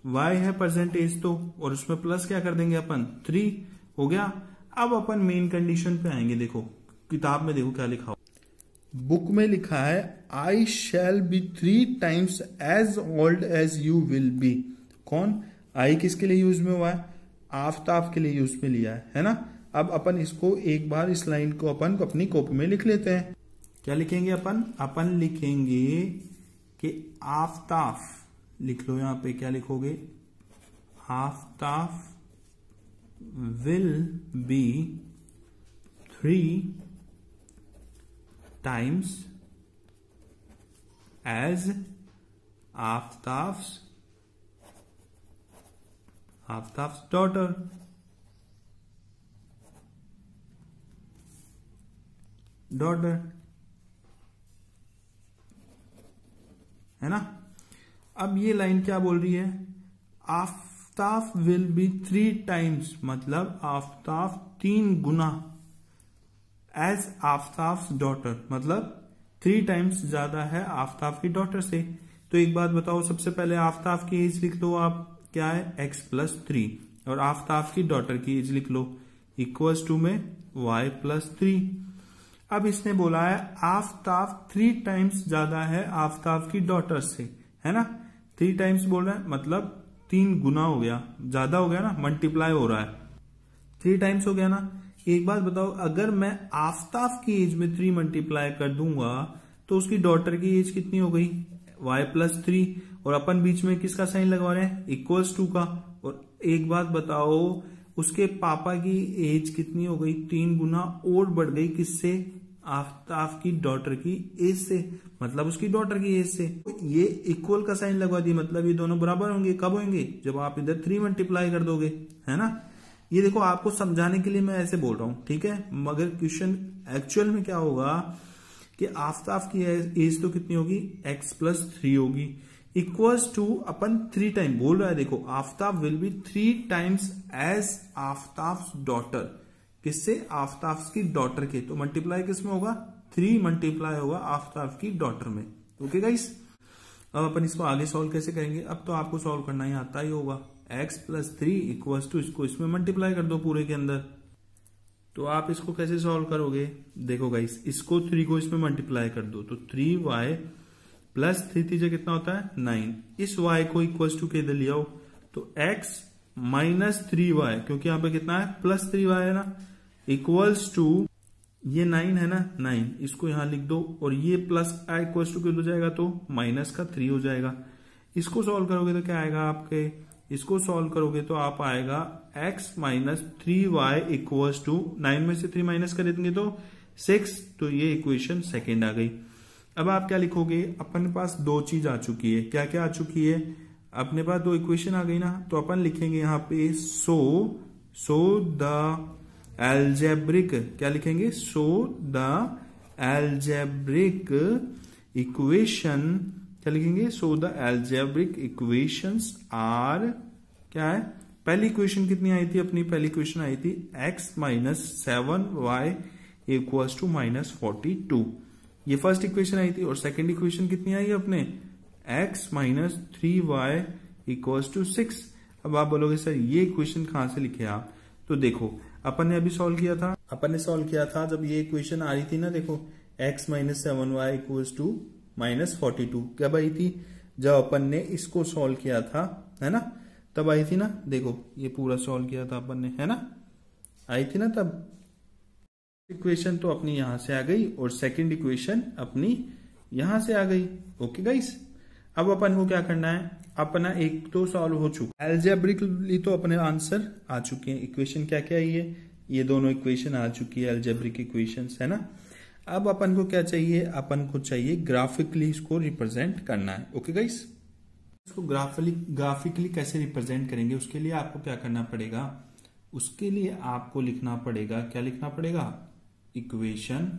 y है परसेंटेज तो, और उसमें प्लस क्या कर देंगे अपन 3 हो गया। अब अपन मेन कंडीशन पे आएंगे। देखो किताब में देखो क्या लिखा हो, बुक में लिखा है I shall be 3 times as old as you will be. कौन, आई किसके लिए यूज में हुआ है, आफ्ताब के लिए यूज में लिया है ना। अब अपन इसको एक बार इस लाइन को अपन अपनी कॉपी में लिख लेते हैं। क्या लिखेंगे अपन लिखेंगे कि आफ्ताब, लिख लो यहां पे, क्या लिखोगे, Aftab will be 3 times as Aftab's daughter. है ना। अब ये लाइन क्या बोल रही है, आफ्ताब विल बी 3 times, मतलब आफ्ताब 3 गुना, एज आफ्ताब्स डॉटर, मतलब 3 times ज्यादा है आफ्ताब की डॉटर से। तो एक बात बताओ, सबसे पहले आफ्ताब की एज लिख लो आप, क्या है x+3, और आफ्ताब की डॉटर की एज लिख लो इक्वल्स टू में y+3। अब इसने बोला है आफ्ताब 3 times ज्यादा है आफ्ताब की डॉटर से, है ना। 3 times बोल रहा है, मतलब 3 गुना हो गया, ज्यादा हो गया ना, मल्टीप्लाई हो रहा है, 3 times हो गया ना। एक बात बताओ, अगर मैं आफ्ताब की एज में 3 मल्टीप्लाई कर दूंगा तो उसकी डॉटर की एज कितनी हो गई, y+3, और अपन बीच में किसका साइन लगवा रहे हैं, इक्वल्स टू का। और एक बात बताओ, उसके पापा की एज कितनी हो गई, 3 गुना और बढ़ गई, किससे, आफ्ताब की डॉटर की एज से, मतलब उसकी डॉटर की एज से। ये इक्वल का साइन लगवा दी, मतलब ये दोनों बराबर होंगे। कब होंगे, जब आप इधर 3 मल्टीप्लाई कर दोगे, है ना। ये देखो आपको समझाने के लिए मैं ऐसे बोल रहा हूं, ठीक है, मगर क्वेश्चन एक्चुअल में क्या होगा कि आफ्ताब की एज तो कितनी होगी, x+3 होगी, इक्वल्स टू अपन 3 टाइम बोल रहा है। देखो Aftab will be 3 times as Aftab's daughter, किससे, आफ्ताब की डॉटर के, तो मल्टीप्लाई किस में होगा, 3 मल्टीप्लाई होगा आफ्ताब की डॉटर में। ओके गाइस, अब अपन इसको आगे सॉल्व कैसे करेंगे, अब तो आपको सॉल्व करना ही आता ही होगा। x+3 इक्वल्स टू, इसको इसमें मल्टीप्लाई कर दो पूरे के अंदर। तो आप इसको कैसे सॉल्व करोगे, देखो गाइस, इसको 3 को इसमें मल्टीप्लाई कर दो, तो 3y+3 3 कितना होता है 9। इस y को इक्वल्स टू के इधर ले आओ, तो x-3y, क्योंकि यहां पे कितना है, +3y है ना, इक्वल्स टू, ये 9 है ना, 9 इसको यहां लिख दो, और ये प्लस इक्वल्स टू कितना हो जाएगा, तो -3 हो जाएगा। इसको सॉल्व करोगे तो क्या आएगा आपके, इसको सॉल्व करोगे तो आप आएगा x-3y इक्वल्स टू, 9 में से 3 माइनस कर देंगे तो 6, तो ये इक्वेशन सेकेंड आ गई। अब आप क्या लिखोगे, अपने पास 2 चीज आ चुकी है, क्या क्या आ चुकी है, अपने पास 2 इक्वेशन आ गई ना, तो अपन लिखेंगे यहाँ पे सो द एल्जेब्रिक, क्या लिखेंगे, सो द एल्जेब्रिक इक्वेशन, क्या लिखेंगे, so the algebraic equations are, क्या है, पहली इक्वेशन कितनी आई थी अपनी, पहली इक्वेशन आई थी x-7y इक्वल्स टू -42, ये फर्स्ट इक्वेशन आई थी। और सेकंड इक्वेशन कितनी आई अपने, x-3y इक्वल्स टू 6। अब आप बोलोगे सर ये इक्वेशन कहां से लिखे आप, तो देखो अपन ने अभी सॉल्व किया था, जब ये इक्वेशन आ रही थी ना, देखो x-7y इक्वल्स टू -42 कब आई थी, जब अपन ने इसको सॉल्व किया था, है ना, तब आई थी ना। देखो ये पूरा सॉल्व किया था अपन ने, है ना, आई थी ना तब। इक्वेशन तो अपनी यहां से आ गई और सेकंड इक्वेशन अपनी यहां से आ गई। ओके गाइस, अब अपन को क्या करना है, अपना एक तो सॉल्व हो चुका, एल्जेब्रिकली तो अपने आंसर आ चुके हैं। इक्वेशन क्या क्या आई है, ये दोनों इक्वेशन आ चुकी है, एल्जेब्रिक इक्वेशंस, है ना। अब अपन को क्या चाहिए, अपन को चाहिए ग्राफिकली इसको रिप्रेजेंट करना है। ओके गाइस, इसको ग्राफिकली कैसे रिप्रेजेंट करेंगे, उसके लिए आपको क्या करना पड़ेगा, उसके लिए आपको लिखना पड़ेगा, क्या लिखना पड़ेगा, इक्वेशन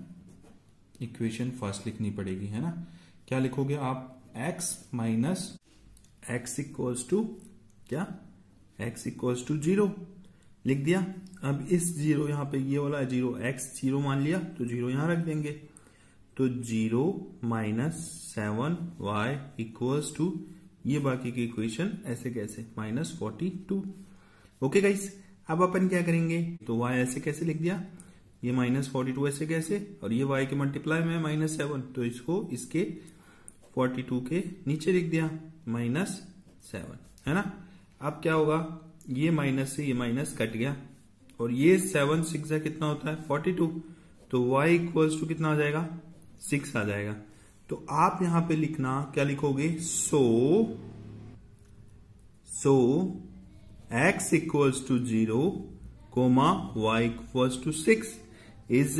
फर्स्ट लिखनी पड़ेगी, है ना। क्या लिखोगे आप, x minus x equals to क्या, x इक्वल्स टू 0 लिख दिया। अब इस 0 यहां पे ये वाला 0 x 0 मान लिया तो 0 यहां रख देंगे, तो 0 माइनस 7y इक्वल्स टू ये बाकी की इक्वेशन ऐसे कैसे -42। ओके गाइस, अब अपन क्या करेंगे, तो y ऐसे कैसे लिख दिया, ये -42 ऐसे कैसे, और ये y के मल्टीप्लाई में -7 तो इसको इसके 42 के नीचे लिख दिया -7, है ना। अब क्या होगा, ये माइनस से ये माइनस कट गया और ये 7 6 कितना होता है 42, तो y इक्वल्स टू कितना आ जाएगा 6 आ जाएगा। तो आप यहां पे लिखना क्या लिखोगे, so x equals to 0 comma y equals to 6 is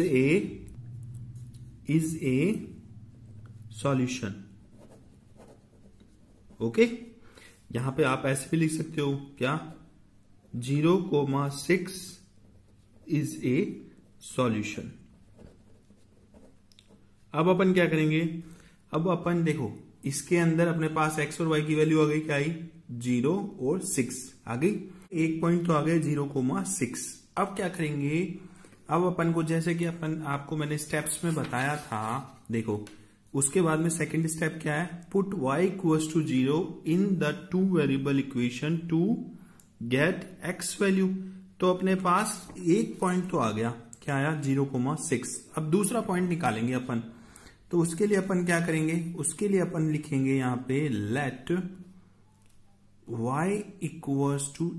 a solution। Okay, यहां पे आप ऐसे भी लिख सकते हो क्या, 0,6 is a solution। अब अपन क्या करेंगे, अब अपन देखो इसके अंदर अपने पास x और y की वैल्यू आ गई, क्या आई 0 और 6 आ गई, एक पॉइंट तो आ गए 0,6। अब क्या करेंगे, अब अपन को जैसे कि अपन आपको मैंने स्टेप्स में बताया था, देखो उसके बाद में सेकंड स्टेप क्या है, put y equals to 0 in the two variable equation to get x value. तो अपने पास एक पॉइंट तो आ गया, क्या आया 0,6। अब दूसरा पॉइंट निकालेंगे अपन, तो उसके लिए अपन क्या करेंगे, उसके लिए अपन लिखेंगे यहां पे लेट y इक्वल्स टू,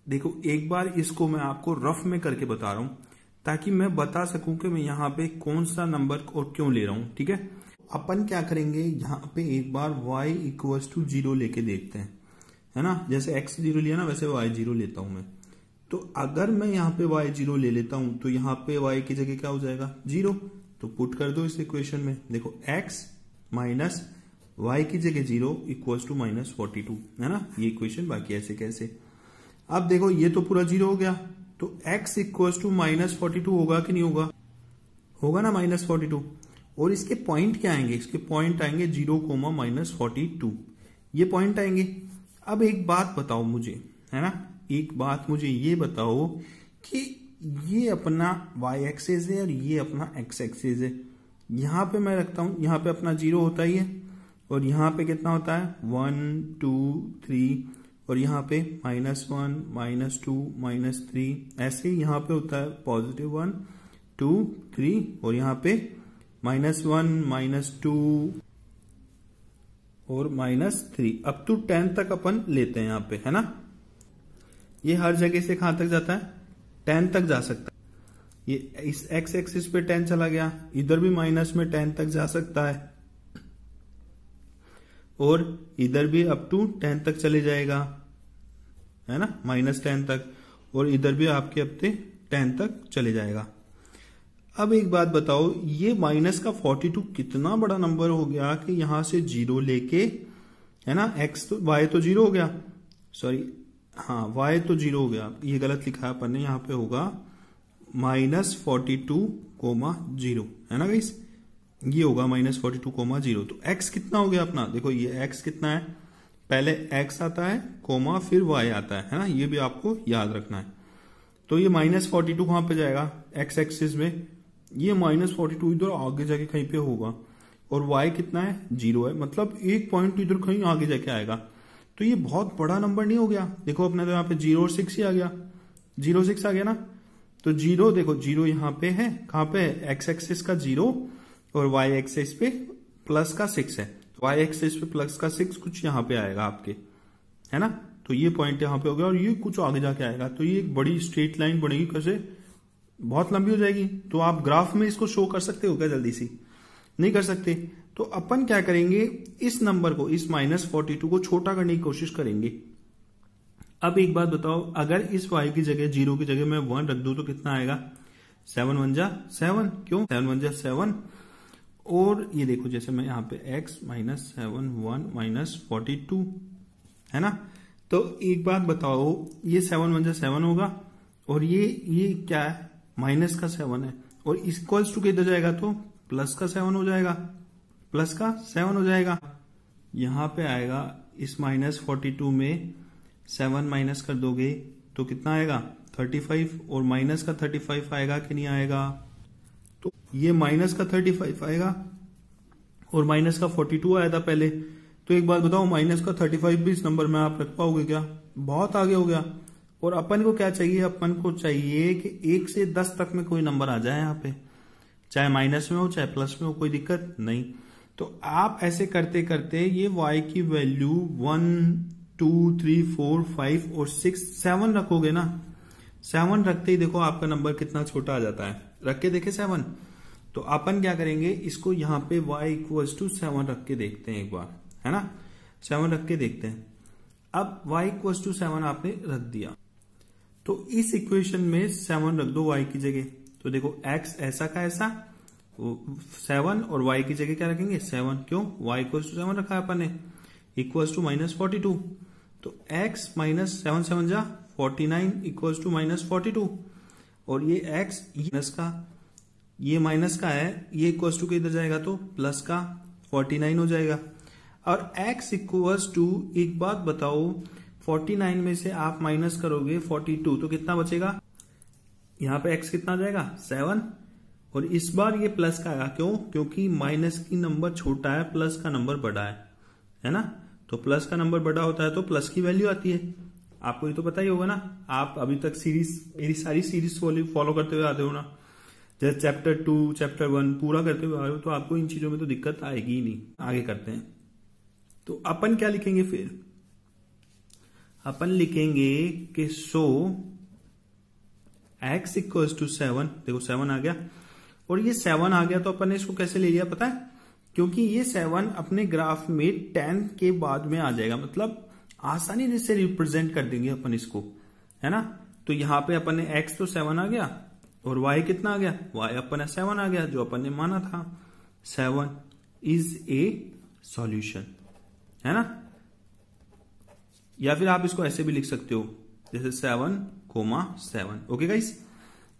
देखो एक बार इसको मैं आपको रफ में करके बता रहा हूं ताकि मैं बता सकूं कि मैं यहां पे कौन सा नंबर और क्यों ले रहा हूं, ठीक है। अपन क्या करेंगे, यहां पे एक बार y इक्वल्स टू 0 लेके देखते हैं, है ना। जैसे x 0 लिया ना, वैसे y 0 लेता हूं मैं। तो अगर मैं यहां पे y 0 ले लेता हूं तो यहां पे y की जगह क्या हो जाएगा 0, तो पुट कर दो इस इक्वेशन में। देखो x माइनस y की जगह 0 इक्वल्स टू -42, है ना, ये इक्वेशन। बाकी ऐसे कैसे, अब देखो ये तो पूरा 0 हो गया, तो x इक्वल्स टू -42 होगा कि नहीं होगा, होगा ना -42। और इसके पॉइंट क्या आएंगे, इसके पॉइंट आएंगे 0,-42, ये पॉइंट आएंगे। अब एक बात बताओ मुझे, है ना, एक बात मुझे ये बताओ कि ये अपना y एक्सिस है और ये अपना x एक्सिस है। यहां पे मैं रखता हूं, यहां पे अपना 0 होता ही है और यहां पे कितना होता है 1 2 3, और यहाँ पे -1 -2 -3, ऐसे ही यहाँ पे होता है +1 2 3, और यहाँ पे -1 -2 और -3 अप टू 10 तक अपन लेते हैं यहाँ पे, है ना। ये हर जगह से कहां तक जाता है 10 तक जा सकता है। ये इस x एक्सिस पे 10 चला गया, इधर भी माइनस में 10 तक जा सकता है और इधर भी अप टू 10 तक चले जाएगा, है ना, -10 तक, और इधर भी आपके अब 10 तक चले जाएगा। अब एक बात बताओ, ये माइनस का 42 कितना बड़ा नंबर हो गया कि यहां से 0 लेके, है ना, x तो y तो 0 हो गया, सॉरी हाँ y तो 0 हो गया, ये गलत लिखा है अपन ने, यहां पे होगा -42,0, है ना गाइस, ये होगा -42,0। तो x कितना हो गया अपना, देखो ये x कितना है, पहले x आता है कोमा फिर y आता है ना, ये भी आपको याद रखना है। तो ये -42 कहां पे जाएगा x एक्सिस में, ये -42 इधर आगे जाके कहीं पे होगा, और y कितना है 0 है, मतलब एक पॉइंट इधर कहीं आगे जाके आएगा। तो ये बहुत बड़ा नंबर नहीं हो गया, देखो अपने तो यहाँ पे 0 और 6 ही आ गया, 0 6 आ गया ना। तो 0 देखो 0 यहाँ पे है, कहां पे x एक्सिस का 0 और y एक्सिस पे प्लस का 6 है, y एक्सिस पे प्लस का 6 कुछ यहाँ पे आएगा आपके, है ना। तो ये पॉइंट यहाँ पे हो गया और ये कुछ आगे जाके आएगा, तो ये एक बड़ी स्ट्रेट लाइन बनेगी, कैसे बहुत लंबी हो जाएगी। तो आप ग्राफ में इसको शो कर सकते हो क्या, जल्दी से नहीं कर सकते। तो अपन क्या करेंगे, इस नंबर को, इस -42 को छोटा करने की कोशिश करेंगे। अब एक बात बताओ, अगर इस y की जगह 0 की जगह मैं 1 रख दूं तो कितना आएगा, 7 1 जा 7, क्यों 7 1 जा 7। और ये देखो जैसे मैं यहाँ पे x -7 1 -42, है ना। तो एक बात बताओ, ये 7 1 जा 7 होगा और ये क्या है माइनस का 7 है, और इक्वल्स टू किधर जाएगा तो प्लस का 7 हो जाएगा, प्लस का 7 हो जाएगा। यहां पे आएगा इस -42 में 7 माइनस कर दोगे तो कितना आएगा 35, और माइनस का 35 आएगा कि नहीं आएगा, तो ये माइनस का 35 आएगा और माइनस का 42 आया था पहले। तो एक बात बताओ, माइनस का 35 भी इस नंबर में आप रख पाओगे क्या? बहुत आगे हो गया। और अपन को क्या चाहिए, अपन को चाहिए कि 1 से 10 तक में कोई नंबर आ जाए यहाँ पे, चाहे माइनस में हो चाहे प्लस में हो, कोई दिक्कत नहीं। तो आप ऐसे करते करते ये y की वैल्यू 1, 2, 3, 4, 5 और 6, 7 रखोगे ना, 7 रखते ही देखो आपका नंबर कितना छोटा आ जाता है। रख के देखे 7। तो अपन क्या करेंगे, इसको यहाँ पे y = 7 रख के देखते हैं एक बार, है ना। 7 रख के देखते हैं। अब y = 7 आपने रख दिया, तो इस इक्वेशन में 7 रख दो y की जगह। तो देखो x ऐसा का ऐसा 7 और y की जगह क्या रखेंगे 7, क्यों y = 7 रखा है अपन ने, इक्वल्स टू -42। तो x माइनस 7 7 जा 49 इक्वल्स टू -42, और ये x माइनस का, ये माइनस का है, ये इक्वल्स टू के इधर जाएगा तो प्लस का 49 हो जाएगा। और x इक्वल्स टू, एक बात बताओ, 49 में से आप माइनस करोगे 42 तो कितना बचेगा, यहां पे x कितना आ जाएगा 7, और इस बार ये प्लस का आएगा, क्यों, क्योंकि माइनस की नंबर छोटा है, प्लस का नंबर बड़ा है ना। तो प्लस का नंबर बड़ा होता है तो प्लस की वैल्यू आती है। आपको ये तो पता ही होगा ना, आप अभी तक मेरी सारी सीरीज फॉलो करते हुए आते हो ना, जैसे चैप्टर 2 चैप्टर 1 पूरा करते हुए आ रहे हो, तो आपको इन चीजों में तो दिक्कत आएगी ही नहीं। आगे करते हैं, तो अपन क्या लिखेंगे फिर, अपन लिखेंगे कि सो x = 7, देखो 7 आ गया, और ये 7 आ गया तो अपन ने इसको कैसे ले लिया पता है, क्योंकि ये 7 अपने ग्राफ में 10 के बाद में आ जाएगा, मतलब आसानी से रिप्रेजेंट कर देंगे अपन इसको, है ना। तो यहां पे अपन ने x तो 7 आ गया, और y कितना आ गया, y अपन 7 आ गया जो अपन ने माना था। 7 इज ए सॉल्यूशन, है ना। या फिर आप इसको ऐसे भी लिख सकते हो, जैसे 7,7। ओके गाइस,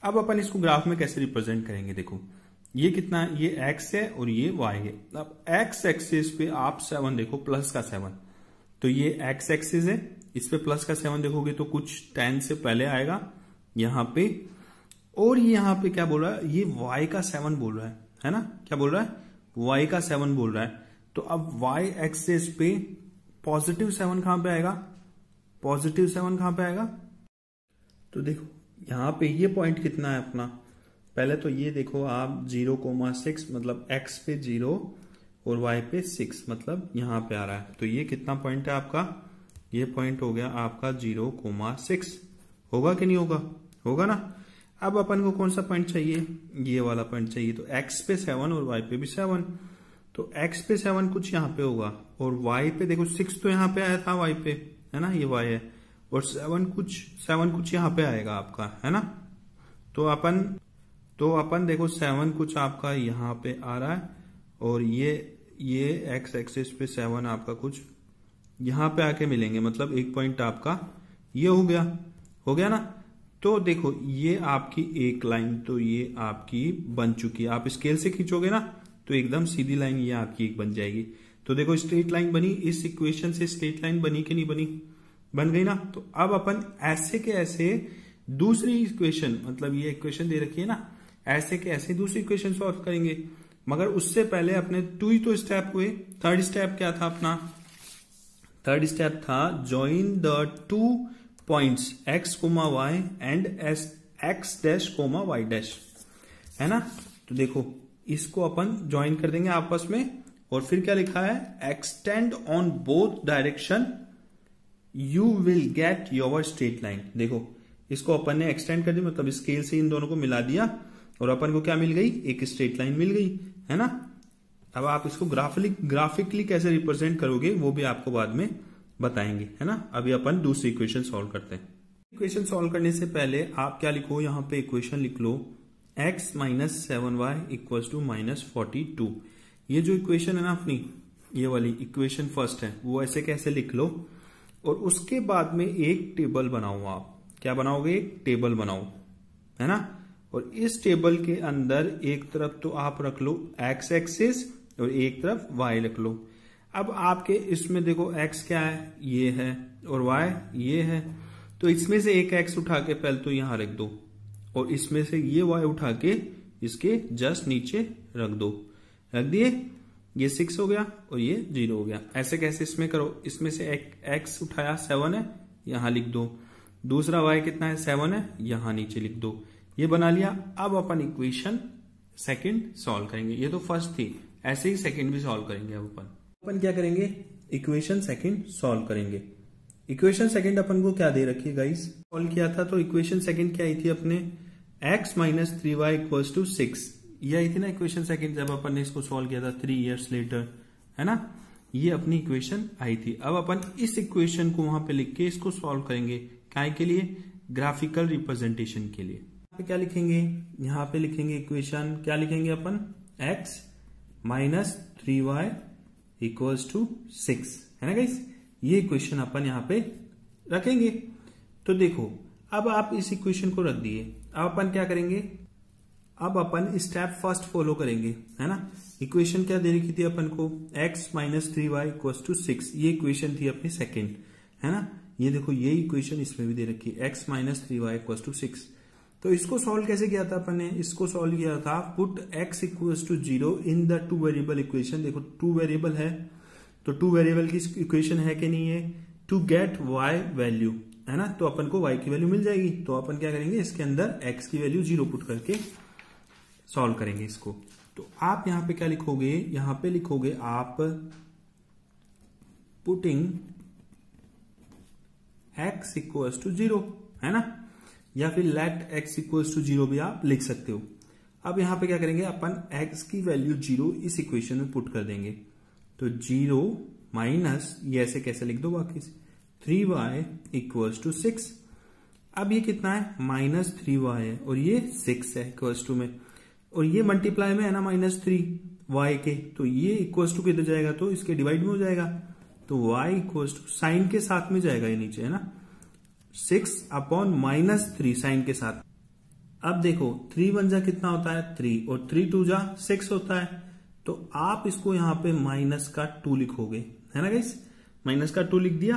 अब अपन इसको ग्राफ में कैसे रिप्रेजेंट करेंगे, देखो ये कितना है, ये x है और ये y है। अब x एक्सिस पे आप 7 देखो, प्लस का 7, तो ये x एक्सिस है, इस पे प्लस का 7 देखोगे तो कुछ 10 से पहले आएगा यहां पे, और ये यहां पे क्या बोल रहा है, ये y का 7 बोल रहा है ना, क्या बोल रहा है, y का 7 बोल रहा है। तो अब y एक्सिस पे पॉजिटिव 7 कहां पे आएगा, पॉजिटिव 7 कहां पे आएगा, तो देखो यहां पे ये पॉइंट कितना है अपना, पहले तो ये देखो आप 0,6 मतलब x पे 0 और y पे 6 मतलब यहां पे आ रहा है, तो ये कितना पॉइंट है आपका, ये पॉइंट हो गया आपका 0,6। होगा कि नहीं होगा, होगा ना। अब अपन को कौन सा पॉइंट चाहिए, ये वाला पॉइंट चाहिए, तो x पे 7 और y पे भी 7, तो x पे 7 कुछ यहाँ पे होगा, और y पे देखो 6 तो यहाँ पे आया था y पे, है ना, ये y है, और 7 कुछ यहाँ पे आएगा आपका, है ना। तो अपन देखो 7 कुछ आपका यहाँ पे आ रहा है, और ये x एक्सिस पे 7 आपका कुछ यहाँ पे आके मिलेंगे, मतलब एक पॉइंट आपका ये हो गया ना। तो देखो ये आपकी एक लाइन तो ये आपकी बन चुकी है, आप स्केल से खींचोगे ना तो एकदम सीधी लाइन ये आपकी एक बन जाएगी। तो देखो स्ट्रेट लाइन बनी, इस इक्वेशन से स्ट्रेट लाइन बनी कि नहीं बनी, बन गई ना। तो अब अपन ऐसे के ऐसे दूसरी इक्वेशन, मतलब ये इक्वेशन दे रखी है ना, ऐसे के ऐसे दूसरी इक्वेशन सॉल्व करेंगे, मगर उससे पहले अपने 2 ही तो स्टेप हुए। थर्ड स्टेप क्या था अपना, थर्ड स्टेप था join the 2 points x, y and x dash, y dash, है ना। तो देखो इसको अपन ज्वाइन कर देंगे आपस में, और फिर क्या लिखा है, extend on both direction you will get your straight line. देखो इसको अपन ने एक्सटेंड कर दिया, मतलब स्केल से इन दोनों को मिला दिया, और अपन को क्या मिल गई, एक स्ट्रेट लाइन मिल गई, है ना। अब आप इसको ग्राफिकली कैसे रिप्रेजेंट करोगे वो भी आपको बाद में बताएंगे, है ना। अभी अपन दूसरी इक्वेशन सॉल्व करते हैं। इक्वेशन सॉल्व करने से पहले आप क्या लिखो, यहां पे इक्वेशन लिख लो x - 7y = -42। ये जो इक्वेशन है ना अपनी, ये वाली इक्वेशन फर्स्ट है, वो ऐसे कैसे लिख लो, और उसके बाद में एक टेबल बनाओ। आप क्या बनाओगे, एक टेबल बनाओ, है ना। और इस टेबल के अंदर एक तरफ तो आप रख लो x एक्सिस और एक तरफ y रख लो। अब आपके इसमें देखो x क्या है, ये है, और y ये है, तो इसमें से एक x उठा के पहले तो यहां रख दो, और इसमें से ये y उठा के इसके जस्ट नीचे रख दो। रख दिए, ये 6 हो गया और ये 0 हो गया। ऐसे कैसे इसमें करो, इसमें से एक x उठाया 7 है, यहां लिख दो, दूसरा y कितना है 7 है, यहां नीचे लिख दो। ये बना लिया। अब अपन इक्वेशन सेकंड सॉल्व करेंगे। ये तो फर्स्ट थी, ऐसे ही सेकंड भी सॉल्व करेंगे। अब अपन क्या करेंगे, इक्वेशन सेकंड सॉल्व करेंगे। इक्वेशन सेकंड अपन को क्या दे रखी है गाइस, सॉल्व किया था तो इक्वेशन सेकंड क्या आई थी अपने, x minus 3y equals to 6, ये आई थी ना इक्वेशन सेकंड, जब अपन ने इसको सॉल्व किया था 3 years लेटर, है ना, ये अपनी इक्वेशन आई थी। अब अपन इस इक्वेशन को वहां पे लिख के इसको सॉल्व करेंगे, काय के लिए, ग्राफिकल रिप्रेजेंटेशन के लिए। यहाँ पे क्या लिखेंगे, यहाँ पे लिखेंगे इक्वेशन, क्या लिखेंगे अपन, x minus 3y equals to 6, है ना गाइस, ये इक्वेशन अपन यहाँ पे रखेंगे। तो देखो अब आप इस इक्वेशन को रख दिए, अब अपन क्या करेंगे, अब अपन स्टेप फर्स्ट फॉलो करेंगे, है ना। इक्वेशन क्या दे रखी थी अपन को, x minus 3y equals to 6, ये इक्वेशन थी अपनी सेकेंड, है ना। ये देखो ये इक्वेशन इसमें भी दे रखी है, x minus 3y equals to 6। तो इसको सॉल्व कैसे किया था अपन ने, इसको सॉल्व किया था, put x equals to 0 in the two variable equation. देखो टू वेरिएबल है तो टू वेरिएबल की इक्वेशन है कि नहीं है, टू गेट y वैल्यू, है ना, तो अपन को y की वैल्यू मिल जाएगी। तो अपन क्या करेंगे, इसके अंदर x की वैल्यू 0 पुट करके सॉल्व करेंगे इसको। तो आप यहां पे क्या लिखोगे, यहां पे लिखोगे आप पुटिंग x इक्वल्स टू 0, है ना, या फिर लेट x इक्वल्स टू 0 भी आप लिख सकते हो। अब यहां पे क्या करेंगे, अपन x की वैल्यू 0 इस इक्वेशन में पुट कर देंगे। तो 0 माइनस, ये ऐसे कैसे लिख दो बाकी से, 3y इक्वल्स टू 6। अब ये कितना है, माइनस 3y है और ये 6 है इक्वल्स टू में, और ये मल्टीप्लाई में है ना माइनस 3y के, तो ये इक्वल्स टू किधर जाएगा, तो इसके डिवाइड में हो जाएगा, तो y इक्वल्स टू साइन के साथ में जाएगा, ये नीचे है ना, 6 अपॉन माइनस 3 साइन के साथ। अब देखो 3 1 जा कितना होता है 3, और 3 2 जा 6 होता है, तो आप इसको यहां पे माइनस का 2 लिखोगे, है ना गाइस, माइनस का 2 लिख दिया।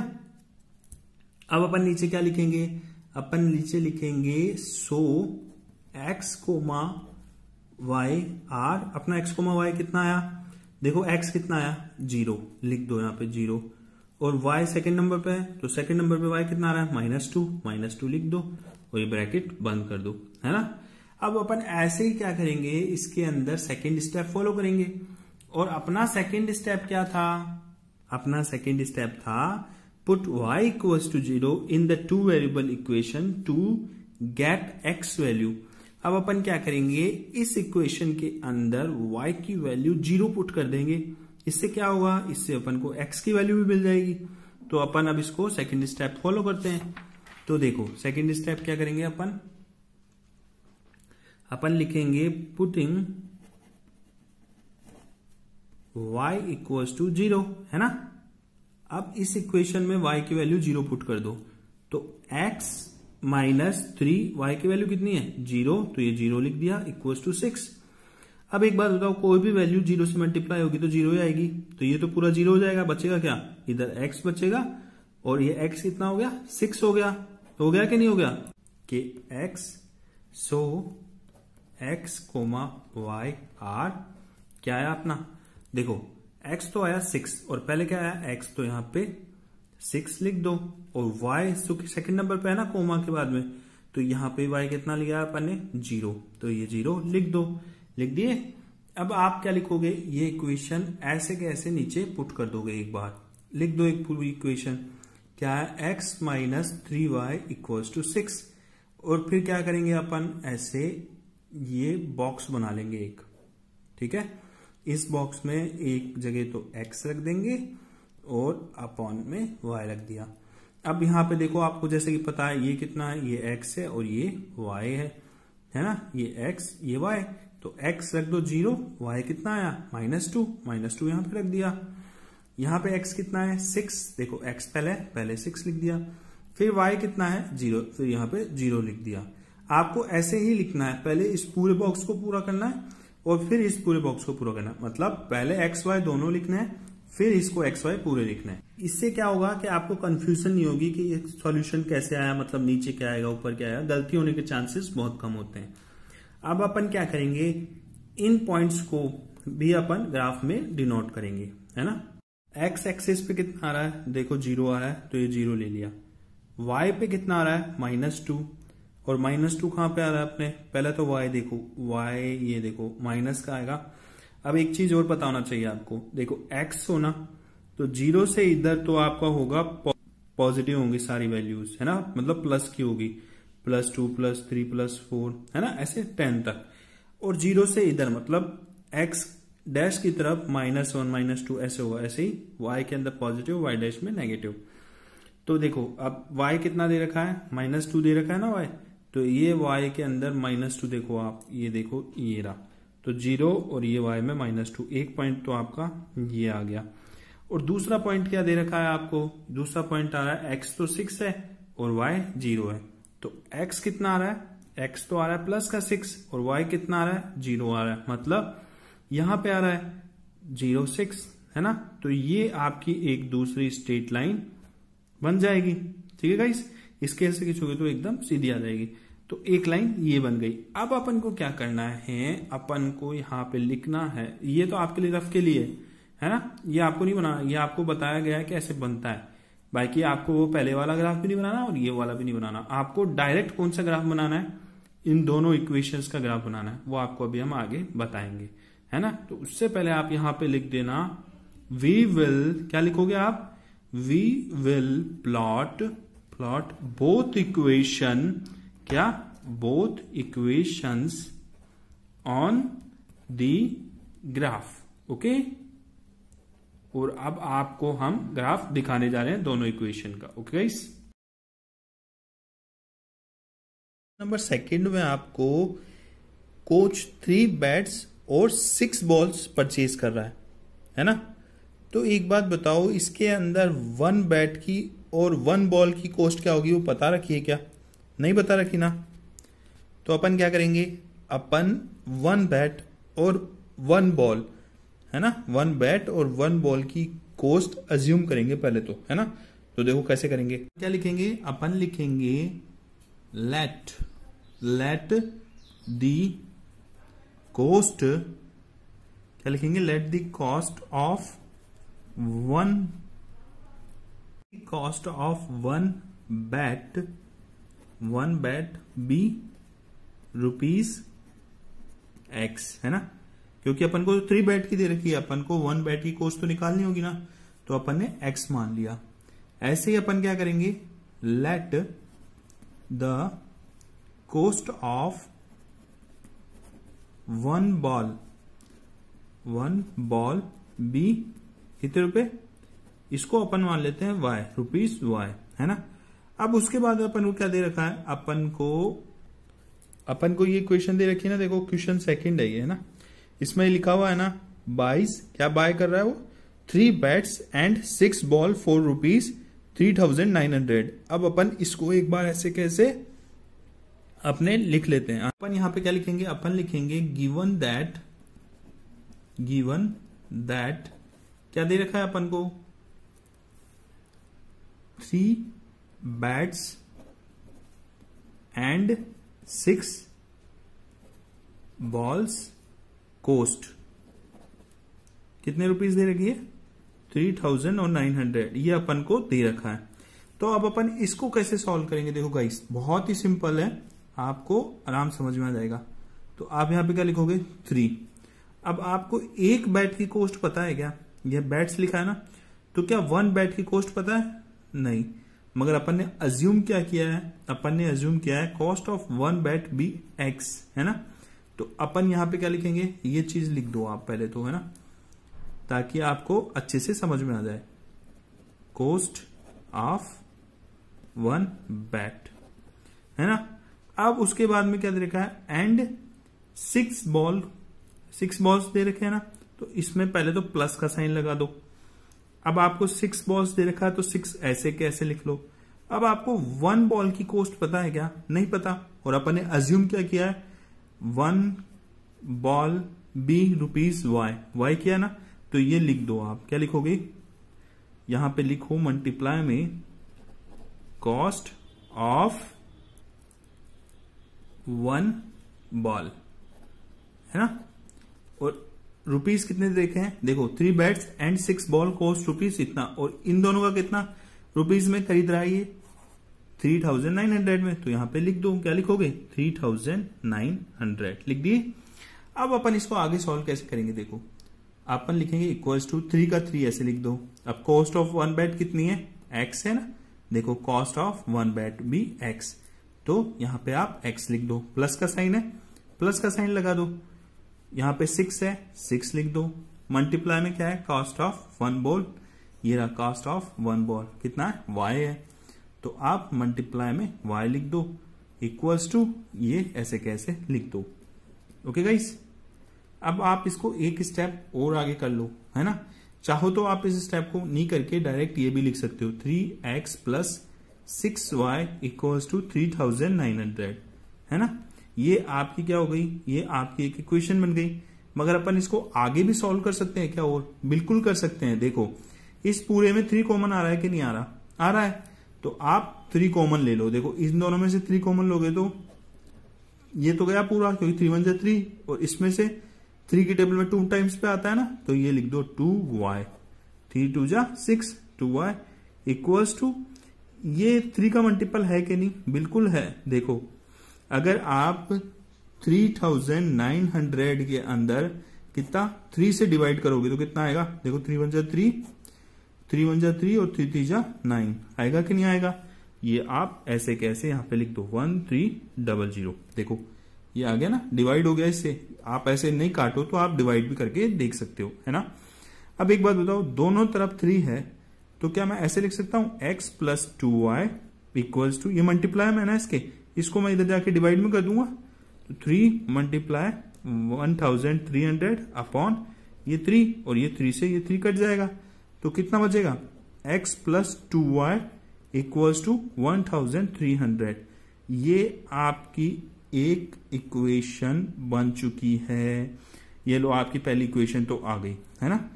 अब अपन नीचे क्या लिखेंगे, अपन नीचे लिखेंगे सो x कोमा y r, अपना x कोमा y कितना आया, देखो x कितना आया 0, लिख दो यहाँ पे 0, और y सेकंड नंबर पे है तो सेकंड नंबर पे y कितना आ रहा है -2 लिख दो, और ये ब्रैकेट बंद कर दो, है ना। अब अपन ऐसे ही क्या करेंगे, इसके अंदर सेकंड स्टेप फॉलो करेंगे, और अपना सेकंड स्टेप क्या था, अपना सेकंड स्टेप था put y equals to 0 in the two variable equation to get x value. अब अपन क्या करेंगे, इस इक्वेशन के अंदर y की वैल्यू 0 पुट कर देंगे। इससे क्या होगा, इससे अपन को x की वैल्यू भी मिल जाएगी। तो अपन अब इसको सेकंड स्टेप फॉलो करते हैं। तो देखो सेकंड स्टेप क्या करेंगे, अपन लिखेंगे पुटिंग y इक्वल्स टू 0, है ना। अब इस इक्वेशन में y की वैल्यू 0 पुट कर दो, तो x माइनस 3, y की वैल्यू कितनी है 0, तो ये 0 लिख दिया इक्वल्स टू 6। अब एक बात बताओ, कोई भी वैल्यू 0 से मल्टीप्लाई होगी तो 0 ही आएगी, तो ये तो पूरा 0 हो जाएगा, बचेगा क्या, इधर x बचेगा, और ये x कितना हो गया 6 हो गया कि नहीं हो गया, कि x सो x कोमा y r क्या आया अपना, देखो x तो आया 6, और पहले क्या आया x, तो यहाँ पे 6 लिख दो, और y सेकंड नंबर पे है ना कोमा के बाद में, तो यहाँ पे y कितना लिया अपन ने 0, तो ये 0 लिख दो, लिख दिए। अब आप क्या लिखोगे, ये इक्वेशन ऐसे के ऐसे नीचे पुट कर दोगे, एक बार लिख दो एक पूरी इक्वेशन, क्या है x minus 3y equals to 6, और फिर क्या करेंगे अपन, ऐसे ये बॉक्स बना लेंगे एक, ठीक है। इस बॉक्स में एक जगह तो x रख देंगे और अपॉन में y रख दिया। अब यहाँ पे देखो आपको जैसे कि पता है ये कितना है, ये x है और ये y है ना, ये x ये y, तो x रख दो 0, y कितना आया -2 यहाँ पे रख दिया। यहाँ पे x कितना है 6, देखो x पहले 6 लिख दिया, फिर y कितना है 0, फिर यहाँ पे 0 लिख दिया। आपको ऐसे ही लिखना है, पहले इस पूरे बॉक्स को पूरा करना है और फिर इस पूरे बॉक्स को पूरा करना है, मतलब पहले x y दोनों लिखना है, फिर इसको एक्स वाई पूरे लिखना है। इससे क्या होगा कि आपको कंफ्यूजन नहीं होगी कि ये सॉल्यूशन कैसे आया, मतलब नीचे क्या आएगा ऊपर क्या आएगा, गलती होने के चांसेस बहुत कम होते हैं। अब अपन क्या करेंगे, इन पॉइंट्स को भी अपन ग्राफ में डिनोट करेंगे, है ना। एक्स एक्सिस पे कितना आ रहा है, देखो 0 आ रहा है तो ये 0 ले लिया। वाई पे कितना आ रहा है, -2, और -2 कहां पे आ रहा है अपने, पहले तो वाई देखो, वाई ये देखो माइनस का आएगा। अब एक चीज और पता होना चाहिए आपको, देखो एक्स होना तो 0 से इधर तो आपका होगा पॉजिटिव होंगी सारी वैल्यूज, है ना, मतलब प्लस की होगी, +2 +3 +4, है ना, ऐसे 10 तक। और 0 से इधर मतलब एक्स डैश की तरफ -1 -2 ऐसे होगा, ऐसे ही y के अंदर पॉजिटिव, वाई डैश में नेगेटिव। तो देखो अब y कितना दे रखा है, -2 दे रखा है ना y, तो ये y के अंदर -2 देखो आप, ये देखो ये रहा, तो 0 और ये y में -2, एक पॉइंट तो आपका ये आ गया। और दूसरा पॉइंट क्या दे रखा है आपको, दूसरा पॉइंट आ रहा है x तो 6 है और y 0 है, तो x कितना आ रहा है, x तो आ रहा है +6 और y कितना आ रहा है, 0 आ रहा है, मतलब यहां पे आ रहा है 0 6, है ना। तो ये आपकी एक दूसरी स्ट्रेट लाइन बन जाएगी, ठीक है गाइस। इसके ऐसे खींचोगे तो एकदम सीधी आ जाएगी, तो एक लाइन ये बन गई। अब अपन को क्या करना है, अपन को यहाँ पे लिखना है, ये तो आपके लिए रफ के लिए है ना, ये आपको नहीं बनाना, ये आपको बताया गया है कि ऐसे बनता है। बाकी आपको वो पहले वाला ग्राफ भी नहीं बनाना और ये वाला भी नहीं बनाना, आपको डायरेक्ट कौन सा ग्राफ बनाना है, इन दोनों इक्वेशंस का ग्राफ बनाना है, वो आपको अभी हम आगे बताएंगे, है ना। तो उससे पहले आप यहां पे लिख देना, वी विल, क्या लिखोगे आप, we will plot both equation, क्या, both equations on the graph, okay. और अब आपको हम ग्राफ दिखाने जा रहे हैं दोनों इक्वेशन का, ओके गाइस। नंबर 2 में आपको कोच 3 बैट्स और 6 बॉल्स परचेज कर रहा है ना। तो एक बात बताओ, इसके अंदर 1 बैट की और 1 बॉल की कॉस्ट क्या होगी, वो पता रखी है क्या, नहीं पता रखी ना। तो अपन क्या करेंगे, अपन 1 बैट और 1 बॉल, है ना, 1 बैट और 1 बॉल की कॉस्ट अज्यूम करेंगे पहले तो, है ना। तो देखो कैसे करेंगे, क्या लिखेंगे, अपन लिखेंगे लेट दी कॉस्ट, क्या लिखेंगे, let the cost of 1 bat be ₹X, है ना, क्योंकि अपन को 3 बैट की दे रखी है, अपन को 1 बैट की कॉस्ट तो निकालनी होगी ना, तो अपन ने X मान लिया। ऐसे ही अपन क्या करेंगे, let the cost of 1 ball be कितने रुपए, इसको अपन मान लेते हैं Y, ₹Y, है ना। अब उसके बाद अपन को क्या दे रखा है, अपन को ये क्वेश्चन दे रखी है ना, देखो क्वेश्चन 2 है ये, है ना, इसमें लिखा हुआ है ना, बाइस, क्या बाय कर रहा है वो, 3 बैट्स एंड 6 बॉल फॉर ₹3,900। अब अपन इसको एक बार ऐसे कैसे अपने लिख लेते हैं। अपन यहां पे क्या लिखेंगे, अपन लिखेंगे गिवन दैट क्या दे रखा है अपन को, 3 बैट्स एंड 6 बॉल्स कॉस्ट कितने रुपीस दे रखी है, 3,900, ये अपन को दे रखा है। तो अब अपन इसको कैसे सॉल्व करेंगे, देखो गाइस बहुत ही सिंपल है, आपको आराम समझ में आ जाएगा। तो आप यहां पे क्या लिखोगे, 3। अब आपको 1 बैट की कॉस्ट पता है क्या, यह बैट्स लिखा है ना, तो क्या 1 बैट की कॉस्ट पता है, नहीं, मगर अपन ने अज्यूम क्या किया है, अपन ने अज्यूम किया है cost of 1 bat be X, है ना। तो अपन यहां पे क्या लिखेंगे, ये चीज लिख दो आप पहले तो, है ना, ताकि आपको अच्छे से समझ में आ जाए, कॉस्ट ऑफ 1 बैट, है ना। अब उसके बाद में क्या दे रखा है, एंड 6 बॉल्स दे रखे हैं ना, तो इसमें पहले तो प्लस का साइन लगा दो। अब आपको 6 बॉल्स दे रखा है तो 6 ऐसे कैसे लिख लो। अब आपको 1 बॉल की कॉस्ट पता है क्या, नहीं पता, और अपन ने अज्यूम क्या किया है, 1 बॉल बी ₹Y किया ना, तो ये लिख दो आप, क्या लिखोगे, यहां पे लिखो मल्टीप्लाई में कॉस्ट ऑफ 1 बॉल, है ना। और रुपीस कितने देखे हैं, देखो 3 bats and 6 ball cost rupees इतना, और इन दोनों का कितना रुपीस में खरीद रहा है ये 3900 में, तो यहां पे लिख दो, क्या लिखोगे 3900 लिख दिए। अब अपन इसको आगे सॉल्व कैसे करेंगे, देखो अपन लिखेंगे इक्वल्स टू 3 का 3 ऐसे लिख दो। अब कॉस्ट ऑफ 1 बैट कितनी है, x है ना, देखो कॉस्ट ऑफ 1 बैट भी x, तो यहां पे आप x लिख दो, प्लस का साइन है, प्लस का साइन लगा दो, यहां पे 6 है 6 लिख दो, मल्टीप्लाई में क्या है कॉस्ट ऑफ 1 बॉल, ये रहा कॉस्ट ऑफ 1 बॉल कितना है y है, तो आप मल्टीप्लाई में y लिख दो इक्वल्स टू ये ऐसे कैसे लिख दो। ओके गाइस, अब आप इसको एक स्टेप और आगे कर लो, है ना। चाहो तो आप इस स्टेप को नहीं करके डायरेक्ट ये भी लिख सकते हो 3x plus 6y equals to 3900, है ना। ये आपकी क्या हो गई, ये आपकी एक इक्वेशन बन गई। मगर अपन इसको आगे भी सॉल्व कर सकते हैं क्या, और बिल्कुल कर सकते हैं। देखो इस पूरे में 3 कॉमन आ रहा है कि नहीं आ रहा, आ रहा है, तो आप 3 कॉमन ले लो। देखो इन दोनों में से 3 कॉमन लोगे तो ये तो गया पूरा, क्योंकि 3 1 3, और इसमें से 3 की टेबल में 2 टाइम्स पे आता है ना, तो ये लिख दो 2y, 3 2 6, 2y इक्वल्स टू, ये 3 का मल्टीपल है कि नहीं, बिल्कुल है। देखो अगर आप 3900 के अंदर कितना 3 से डिवाइड करोगे तो कितना आएगा, देखो 3 1 3, 3 1 3 और 3 3 9 आएगा कि नहीं आएगा। ये आप ऐसे कैसे यहां पे लिख दो 1300, देखो ये आ गया ना, डिवाइड हो गया इससे। आप ऐसे नहीं काटो तो आप डिवाइड भी करके देख सकते हो, है ना। अब एक बात बताओ, दोनों तरफ 3 है तो क्या मैं ऐसे लिख सकता हूं x plus 2y equals to, ये मल्टीप्लाई में ना इसके, इसको मैं इधर जाके डिवाइड में कर दूंगा, तो 3 मल्टीप्लाई 1300 अपॉन ये 3, और ये 3 से ये 3 कट जाएगा, तो कितना बचेगा x plus 2y equals to 1300। ये आपकी एक इक्वेशन बन चुकी है। ये लो आपकी पहली इक्वेशन तो आ गई, है ना।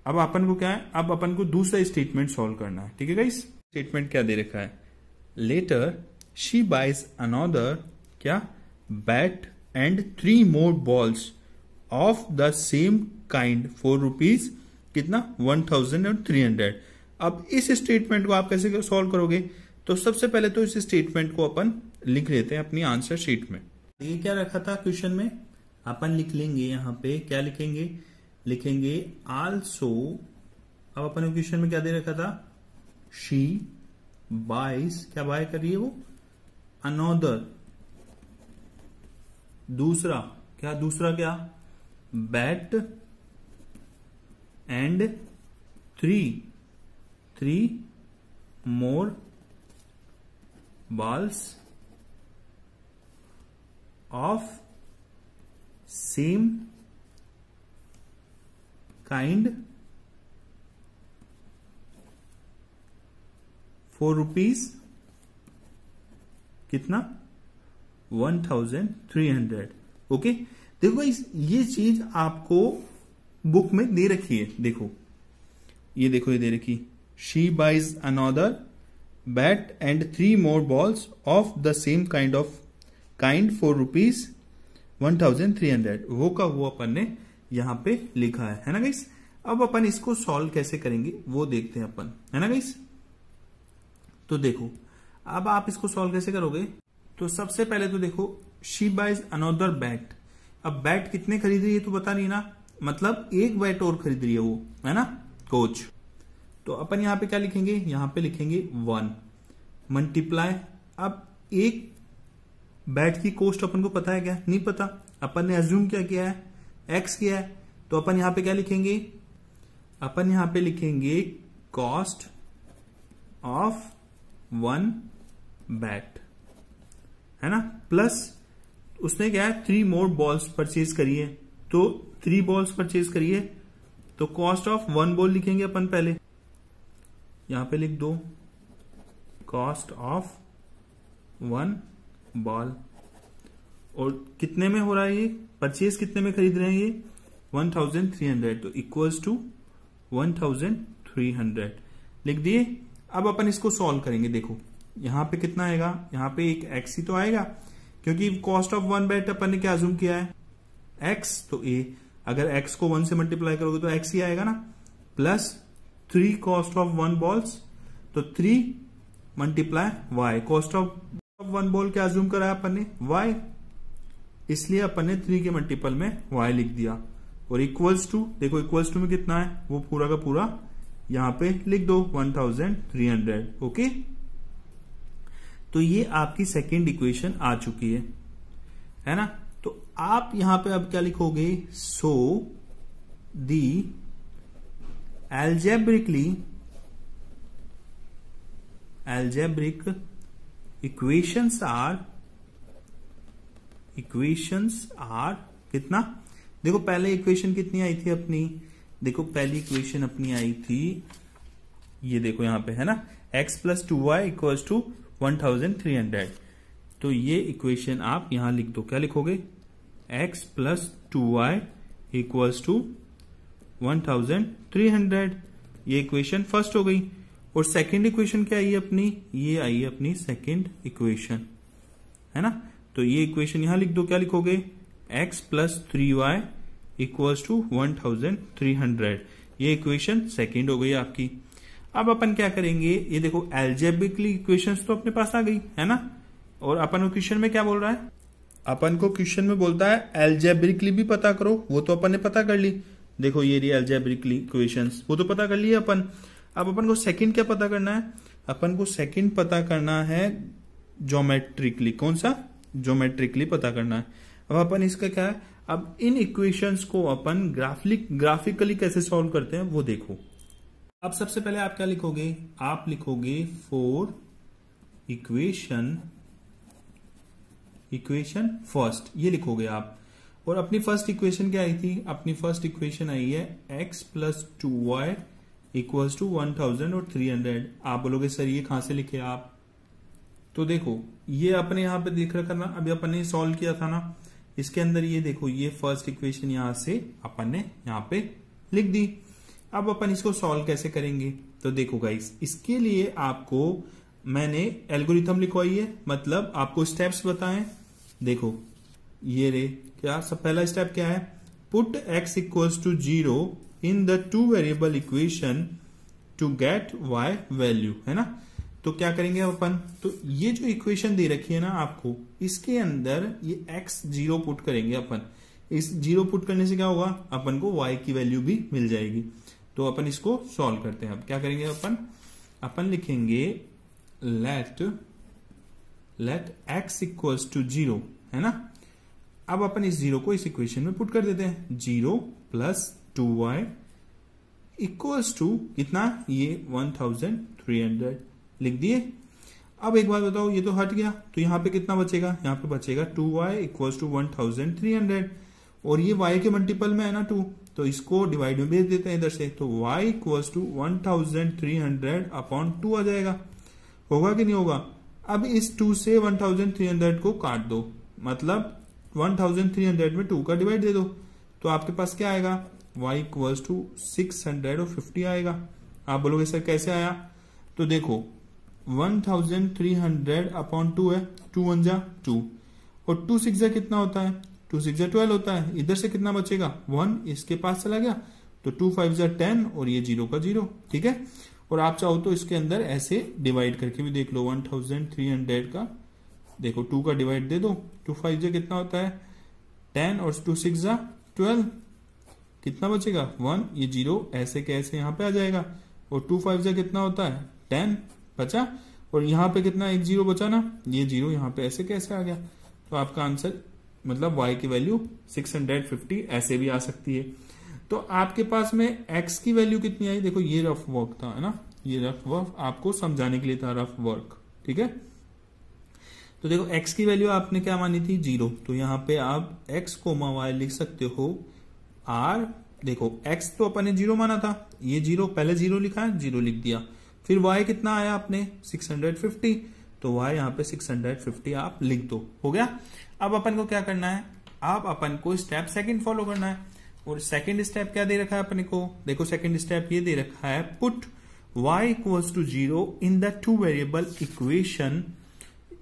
अब अपन को क्या है, अब अपन को दूसरा स्टेटमेंट सॉल्व करना है, ठीक है गाइस। स्टेटमेंट क्या दे रखा है, लेटर शी बाइज अनदर क्या bat and 3 more balls of the same kind for rupees कितना 1300। अब इस स्टेटमेंट को आप कैसे सॉल्व करोगे, तो सबसे पहले तो इस स्टेटमेंट को अपन लिख लेते हैं अपनी आंसर शीट में। ये क्या रखा था क्वेश्चन में, अपन लिख लेंगे यहां पे, क्या लिखेंगे, लिखेंगे आल्सो। अब अपन क्वेश्चन में क्या दे रखा था, शी बाइज, क्या बाय कर रही है वो, अनदर, दूसरा क्या bat and 3 more balls of same kind for rupees कितना 1300। ओके, देखो गाइस ये चीज आपको बुक में दे रखी है, देखो ये देखो, ये दे रखी, she buys another bat and 3 more balls of the same kind for rupees 1300, वो का वो अपन ने यहां पे लिखा है ना गाइस। अब अपन इसको सॉल्व कैसे करेंगे वो देखते हैं अपन, है ना गाइस। तो देखो अब आप इसको सॉल्व कैसे करोगे, तो सबसे पहले तो देखो शी बाइज अनदर बैट, अब बैट कितने खरीद रही है तो बता रही ना, मतलब एक बैट और खरीद रही है वो, है ना कोच। तो अपन यहां पे क्या लिखेंगे, यहां पे लिखेंगे 1 मल्टीप्लाई, अब एक बैट की कॉस्ट अपन को पता है क्या, नहीं पता, अपन ने अज्यूम क्या किया है, x किया है, तो अपन यहां पे क्या लिखेंगे, अपन यहां पे लिखेंगे कॉस्ट ऑफ 1 बैट, है ना, प्लस उसने क्या है 3 मोर बॉल्स परचेज करी है, तो 3 बॉल्स परचेज करी है, तो कॉस्ट ऑफ 1 बॉल लिखेंगे अपन पहले, यहां पे लिख दो कॉस्ट ऑफ 1 बॉल, और कितने में हो रहा है ये परचेज, कितने में खरीद रहे हैं 1300, तो इक्वल्स टू 1300 लिख दिए। अब अपन इसको सॉल्व करेंगे। देखो यहां पे कितना आएगा, यहां पे एक x ही तो आएगा, क्योंकि कॉस्ट ऑफ 1 बेट अपन ने क्या अज्यूम किया है, x, तो a, अगर x को 1 से मल्टीप्लाई करोगे तो x ही आएगा ना, प्लस 3 कॉस्ट ऑफ 1 बॉल्स, तो 3 multiply y, cost of 1 ball क्या अज्यूम करा है अपन ने, y, इसलिए अपन ने 3 के मल्टीपल में y लिख दिया। और इक्वल्स टू, देखो इक्वल्स टू में कितना है वो पूरा का पूरा यहां पे लिख दो 1300। ओके, तो ये आपकी सेकेंड इक्वेशन आ चुकी है ना। तो आप यहां पे अब क्या लिखोगे, सो दी algebraic equations are कितना, देखो पहले इक्वेशन कितनी आई थी अपनी, देखो पहली इक्वेशन अपनी आई थी, ये देखो यहां पे है ना, x plus 2y equals to 1300। तो ये इक्वेशन आप यहां लिख दो, क्या लिखोगे, x plus 2y equals to 1300। ये इक्वेशन फर्स्ट हो गई। और सेकंड इक्वेशन क्या आई अपनी, ये आई अपनी सेकंड इक्वेशन, है ना। तो ये इक्वेशन यहां लिख दो, क्या लिखोगे, x plus 3y equals to 1300। ये इक्वेशन सेकंड हो गई आपकी। अब अपन क्या करेंगे, ये देखो एल्जेब्रिकली इक्वेशंस तो अपने पास आ गई है ना, और अपन को क्वेश्चन में क्या बोल रहा है, अपन को क्वेश्चन में बोलता है एल्जेब्रिकली भी पता करो, वो तो अपन ने पता कर ली। देखो ये रही एल्जेब्रिकली इक्वेशंस, वो तो पता कर लिया अपन। अब अपन को सेकंड क्या पता करना है, अपन को सेकंड पता करना है ज्योमेट्रिकली, कौन सा, ज्योमेट्रिकली पता करना है। अब अपन इसका क्या है, अब इन इक्वेशंस को अपन ग्राफिकली कैसे सॉल्व करते हैं वो देखो। अब सबसे पहले आप क्या लिखोगे, आप लिखोगे फॉर इक्वेशन फर्स्ट, ये लिखोगे आप। और अपनी फर्स्ट इक्वेशन क्या आई थी, अपनी फर्स्ट इक्वेशन आई है x plus 2y equals to 1300। आप बोलोगे सर ये कहां से लिखे आप, तो देखो ये अपने यहां पे देख रखा ना, अभी अपन ने सॉल्व किया था ना, इसके अंदर ये देखो ये फर्स्ट इक्वेशन यहां से अपन ने यहां पे लिख दी। अब अपन इसको सॉल्व कैसे करेंगे, तो देखो गाइस, इसके लिए आपको मैंने एल्गोरिथम लिखवाई है, मतलब आपको स्टेप्स बताएं। देखो ये रे, क्या सब पहला स्टेप क्या है, put x equals to 0 in the 2 variable equation to get y value, है ना। तो क्या करेंगे अपन, तो ये जो इक्वेशन दे रखी है ना आपको, इसके अंदर ये x 0 पुट करेंगे अपन। इस 0 पुट करने से क्या होगा, अपन को y की वैल्यू भी मिल जाएगी। तो अपन इसको सॉल्व करते हैं। अब क्या करेंगे अपन लिखेंगे लेट x इक्वल्स टू 0, है ना। अब अपन इस 0 को इस इक्वेशन में पुट कर देते हैं, 0 प्लस 2y इक्वल्स टू कितना, ये 1300 लिख दिए। अब एक बात बताओ, ये तो हट गया, तो यहां पे कितना बचेगा, यहां पे बचेगा 2y इक्वल्स टू 1300, और ये y के मल्टीपल में है ना 2, तो इसको डिवाइड में भेज देते हैं इधर से, तो y इक्वल्स टू 1300 अपॉन 2 आ जाएगा। होगा कि नहीं होगा। अब इस 2 से 1300 को काट दो, मतलब 1300 में 2 का डिवाइड दे दो, तो आपके पास क्या आएगा, y इक्वल्स टू 650 आएगा। आप बोलोगे सर कैसे आया, तो देखो 1300 अपॉन 2 है, 2 1 जा 2, और 2 6 जा कितना होता है, 2 6 जा 12 होता है। इधर से कितना बचेगा, 1 इसके पास चला गया, तो 2 5 जा 10, और ये 0 का 0, ठीक है। और आप चाहो तो इसके अंदर ऐसे डिवाइड करके भी देख लो, 1300 का देखो 2 का डिवाइड दे दो, 2 5 जा कितना होता है 10, और 2 6 जा 12, कितना बचेगा 1, ये 0 ऐसे कैसे यहाँ पे आ जाएगा, और 2 5 जा कितना होता है 10 बचा, और यहाँ पे कितना एक 0 बचा ना, ये 0 यहाँ पे ऐसे कैसे आ गया। तो आपका आंसर मतलब y की वैल्यू 650 ऐसे भी आ सकती है। तो आपके पास में x की वैल्यू कितनी आई, देखो ये रफ वर्क था, है ना, ये रफ वर्क आपको समझाने के लिए था, रफ वर्क, ठीक है। तो देखो x की वैल्यू आपने क्या मानी थी 0, तो यहाँ पे आप x y लिख सकते हो r। देखो x तो अपन ने 0 माना था, ये 0 पहले 0 लिखा है, 0 लिख दिया। फिर y कितना आया आपने 650, तो y यहाँ पे 650 आप लिख दो, हो गया। अब अपन को क्या करना है, अब अपन को स्टेप सेकंड फॉलो करना है। और सेकंड स्टेप क्या दे रखा है अपने को, देखो सेकंड स्टेप ये दे रखा है put y equals to 0 in the two variable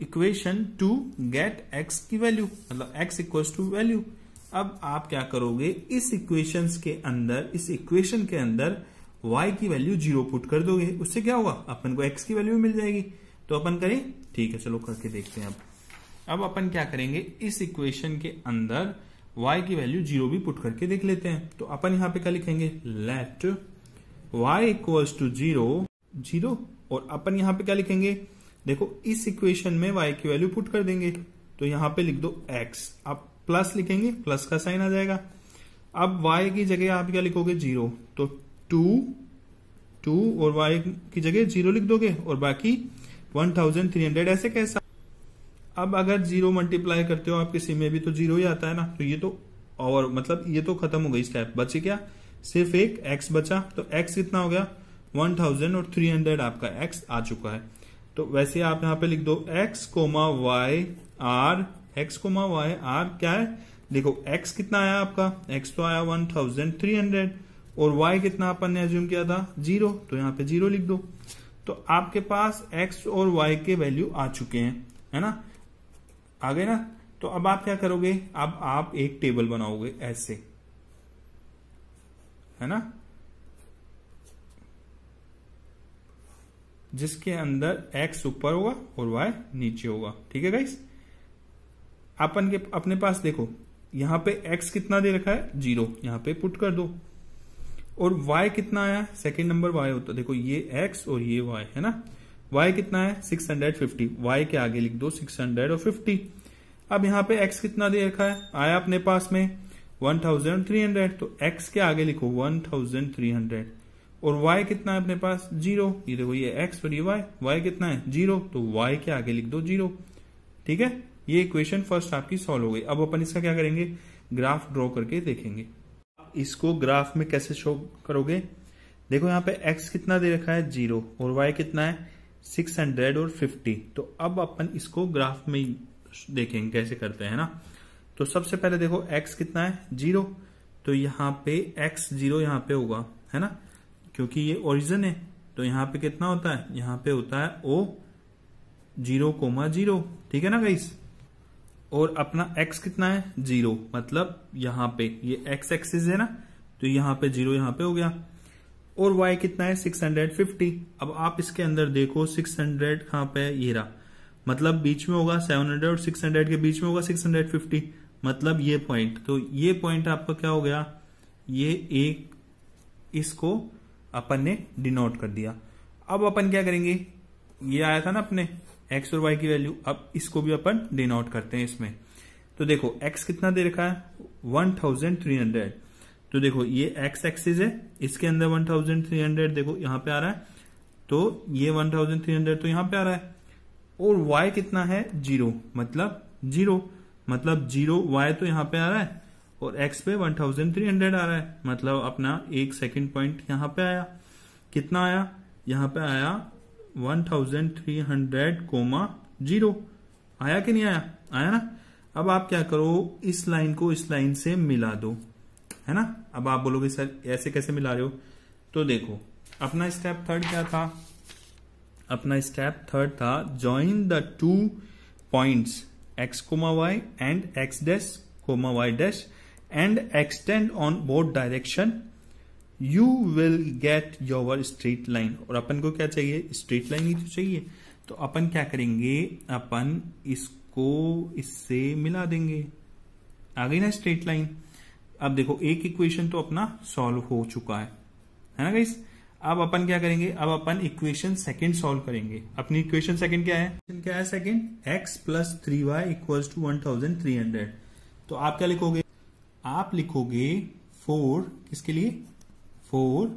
equation to get x की वैल्यू, मतलब x इक्वल्स टू वैल्यू। अब आप क्या करोगे, इस इक्वेशन के अंदर y की वैल्यू 0 पुट कर दोगे, उससे क्या होगा, अपन को x की वैल्यू मिल जाएगी। तो अपन करें, ठीक है चलो करके देखते हैं। अब अपन क्या करेंगे, इस इक्वेशन के अंदर y की वैल्यू 0 भी पुट करके देख लेते हैं। तो अपन यहां पे क्या लिखेंगे, लेट y इक्वल्स टू 0 और अपन यहां पे क्या लिखेंगे, देखो इस इक्वेशन में y की वैल्यू पुट कर देंगे। तो यहां पे लिख दो x, अब प्लस लिखेंगे, प्लस का साइन आ जाएगा। अब y की जगह आप क्या लिखोगे 0, तो 2 और y की जगह 0 लिख दोगे और बाकी 1300 ऐसे कैसा। अब अगर 0 मल्टीप्लाई करते हो आप किसी में भी तो 0 ही आता है ना, तो ये तो और मतलब ये तो खत्म हो गई स्टेप, बचे क्या, सिर्फ एक x बचा। तो x कितना हो गया 1000 और 300 आपका x आ चुका है। तो वैसे आप यहां पे लिख दो x, y, r, x, y, r क्या है, देखो x कितना आया आपका, x तो आया 1300 और y कितना अपन ने एज्यूम किया था 0, तो यहाँ पे 0 लिख दो। तो आपके पास x और y के वैल्यू आ चुके हैं, है ना, आ गए ना। तो अब आप क्या करोगे, अब आप एक टेबल बनाओगे ऐसे, है ना, जिसके अंदर x ऊपर होगा और y नीचे होगा। ठीक है गाइस, अपन के अपने पास देखो यहां पे x कितना दे रखा है 0, यहां पे पुट कर दो, और y कितना आया, सेकंड नंबर y होता, देखो ये x और ये y है ना, y कितना है 650, y के आगे लिख दो 650। अब यहाँ पे x कितना दे रखा है, आया अपने पास में 1300, तो x के आगे लिखो 1300 और y कितना है अपने पास 0, ये देखो ये x और ये y कितना है 0, तो y के आगे लिख दो 0। ठीक है, ये इक्वेशन फर्स्ट आपकी सॉल्व हो गई। अब अपन इसका क्या करेंगे, ग्राफ ड्रॉ करके देखेंगे। इसको ग्राफ में कैसे शो करोगे, देखो यहाँ पे x कितना दे रखा है 0 और y कितना है 600 और 50। तो अब अपन इसको ग्राफ में देखेंगे कैसे करते हैं ना। तो सबसे पहले देखो x कितना है 0, तो यहाँ पे x 0 यहाँ पे होगा, है ना, क्योंकि ये ओरिजिन है। तो यहाँ पे कितना होता है, यहाँ पे होता है o 0,0, ठीक है ना गाइस। और अपना x कितना है 0, मतलब यहाँ पे ये x एक्सिस है ना, तो यहाँ पे 0 यहाँ पे हो गया। और y कितना है 650। अब आप इसके अंदर देखो 600 कहाँ पे है, ये रहा, मतलब बीच में होगा 700 और 600 के बीच में होगा 650, मतलब ये पॉइंट। तो ये पॉइंट आपका क्या हो गया, ये एक, इसको अपन ने डिनोट कर दिया। अब अपन क्या करेंगे, ये आया था ना अपने x और y की वैल्यू, अब इसको भी अपन डिनोट करते हैं इसमें। तो देखो x कितना दे रखा है 1300, तो देखो ये x एक्सिस है, इसके अंदर 1300 देखो यहाँ पे आ रहा है, तो ये 1300 तो यहाँ पे आ रहा है। और y कितना है 0, मतलब 0 y तो यहाँ पे आ रहा है और x पे 1300 आ रहा है, मतलब अपना एक सेकंड पॉइंट यहाँ पे आया, कितना आया, यहाँ पे आया 1300,0 आया कि नहीं आया, आया ना। अब आप क्या करो, इस लाइन को इस लाइन से मिला दो, है ना। अब आप बोलोगे सर ऐसे कैसे मिला रहे हो, तो देखो अपना स्टेप थर्ड क्या था, अपना स्टेप थर्ड था join the two points x, y and x dash, y dash and extend on both direction, you will get your straight line. और अपन को क्या चाहिए, स्ट्रेट लाइन ही तो चाहिए। तो अपन क्या करेंगे, अपन इसको इससे मिला देंगे, आ गई ना स्ट्रेट लाइन। अब देखो एक इक्वेशन तो अपना सॉल्व हो चुका है ना गाइस। अब अपन क्या करेंगे, अब अपन इक्वेशन सेकंड सॉल्व करेंगे। अपनी इक्वेशन सेकंड क्या है, second x plus 3y equals to 1300। तो आप क्या लिखोगे, आप लिखोगे 4 किसके लिए, 4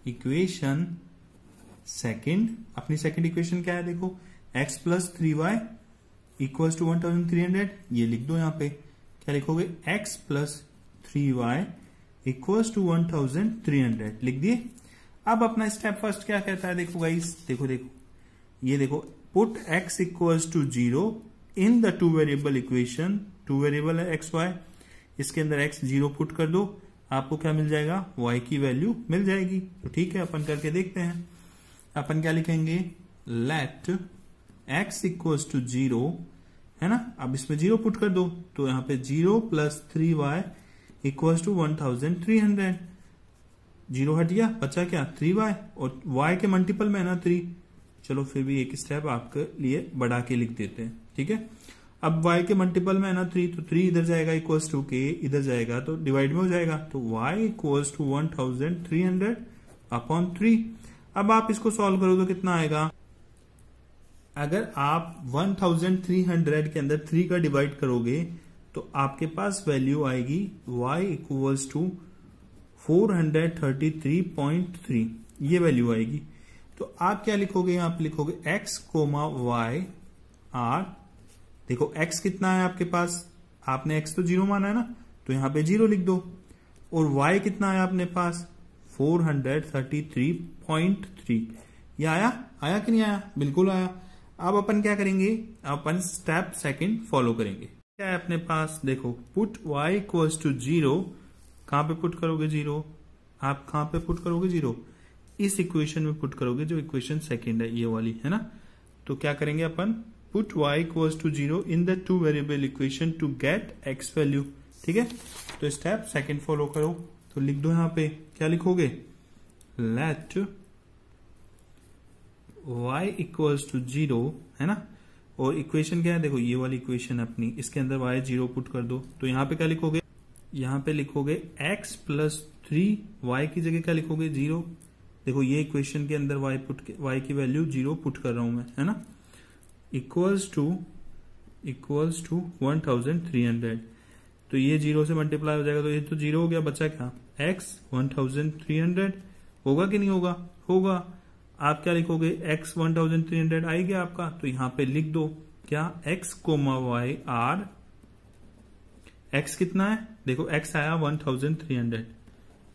इक्वेशन सेकंड। अपनी सेकंड इक्वेशन क्या है, देखो x plus 3y equals to 1300, ये लिख दो। यहाँ पे क्या लिखोगे, x plus 3y equals to 1300 लिख दिए। अब अपना स्टेप फर्स्ट क्या कहता है, देखो गाइस, देखो ये देखो put x equals to 0 in the two variable equation 2 variable है एक्स वाई, इसके अंदर x 0 पुट कर दो, आपको क्या मिल जाएगा, y की वैल्यू मिल जाएगी। तो ठीक है, अपन करके देखते हैं। अपन क्या लिखेंगे, लेट x इक्वल्स टू 0 है ना, अब इसमें 0 पुट कर दो, तो यहाँ पे 0 प्लस 3y इक्वल्स टू 1300। 0 हट गया, बचा क्या 3y, और y के मल्टीपल में है ना 3। चलो फिर भी एक स्टेप आपके लिए बढ़ा के लिख देते हैं, ठीक है। अब y के मल्टीपल में है ना 3, तो 3 इधर जाएगा इक्वल्स टू k इधर जाएगा तो डिवाइड में हो जाएगा, तो y इक्वल्स टू 1300 अपॉन 3। अब आप इसको सॉल्व करो तो कितना आएगा, अगर आप 1300 के अंदर 3 का डिवाइड करोगे तो आपके पास वैल्यू आएगी y इक्वल्स टू 433.3, ये वैल्यू आएगी। तो आप क्या लिखोगे, यहां पे लिखोगे x कोमा y r, देखो x कितना है आपके पास, आपने x तो 0 माना है ना, तो यहां पे 0 लिख दो, और y कितना है अपने पास 433.3। ये आया कि नहीं आया, बिल्कुल आया। अब अपन क्या करेंगे, अपन स्टेप सेकंड फॉलो करेंगे। क्या है अपने पास, देखो पुट y इक्वल्स टू 0, कहां पे पुट करोगे 0, आप कहां पे पुट करोगे 0, इस इक्वेशन में पुट करोगे, जो इक्वेशन सेकंड है ये वाली है ना। तो क्या करेंगे अपन, put y equals to 0 in the 2 variable equation to get x value, ठीक है। तो स्टेप सेकंड फॉलो करो, तो लिख दो यहां पे, क्या लिखोगे, लेट y इक्वल्स टू 0 है ना, और इक्वेशन क्या है, देखो ये वाली इक्वेशन अपनी, इसके अंदर y 0 पुट कर दो, तो यहां पे क्या लिखोगे, यहां पे लिखोगे x प्लस 3, y की जगह क्या लिखोगे 0। देखो ये इक्वेशन के अंदर y की वैल्यू 0 पुट कर रहा हूं मैं, है ना, इक्वल्स टू 1300। तो ये 0 से मल्टीप्लाई हो जाएगा, तो ये तो 0 हो गया, बचा क्या x 1300, होगा कि नहीं होगा, होगा। आप क्या लिखोगे, x 1300 आई गया आपका, तो यहां पे लिख दो क्या, x comma y r, x कितना है, देखो x आया 1300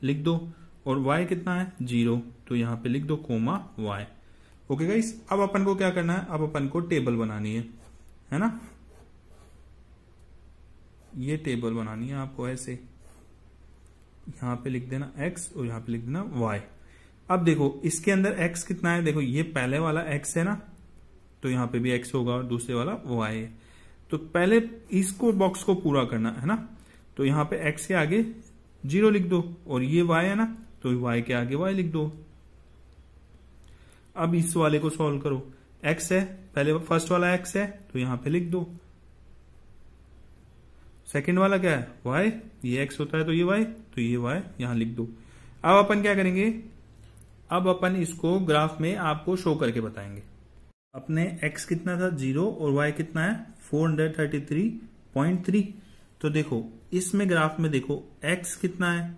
लिख दो, और y कितना है 0, तो यहां पे लिख दो कोमा y। ओके गाइस, अब अपन को क्या करना है, अब अपन को टेबल बनानी है ना, ये टेबल बनानी है आपको ऐसे, यहां पे लिख देना x और यहां पे लिख देना y। अब देखो इसके अंदर x कितना है, देखो ये पहले वाला x है ना, तो यहां पे भी x होगा, और दूसरे वाला y है। तो पहले इसको बॉक्स को पूरा करना है ना, तो यहां पे x के आगे 0 लिख दो, और ये y है ना, तो y के आगे y लिख दो। अब इस वाले को सॉल्व करो, x है, पहले फर्स्ट वाला x है, तो यहां पे लिख दो, सेकंड वाला क्या है y, ये x होता है तो ये y, तो ये y यहां लिख दो। अब अपन क्या करेंगे, अब अपन इसको ग्राफ में आपको शो करके बताएंगे। अपने x कितना था 0 और y कितना है 433.3। तो देखो इसमें ग्राफ में देखो x कितना है,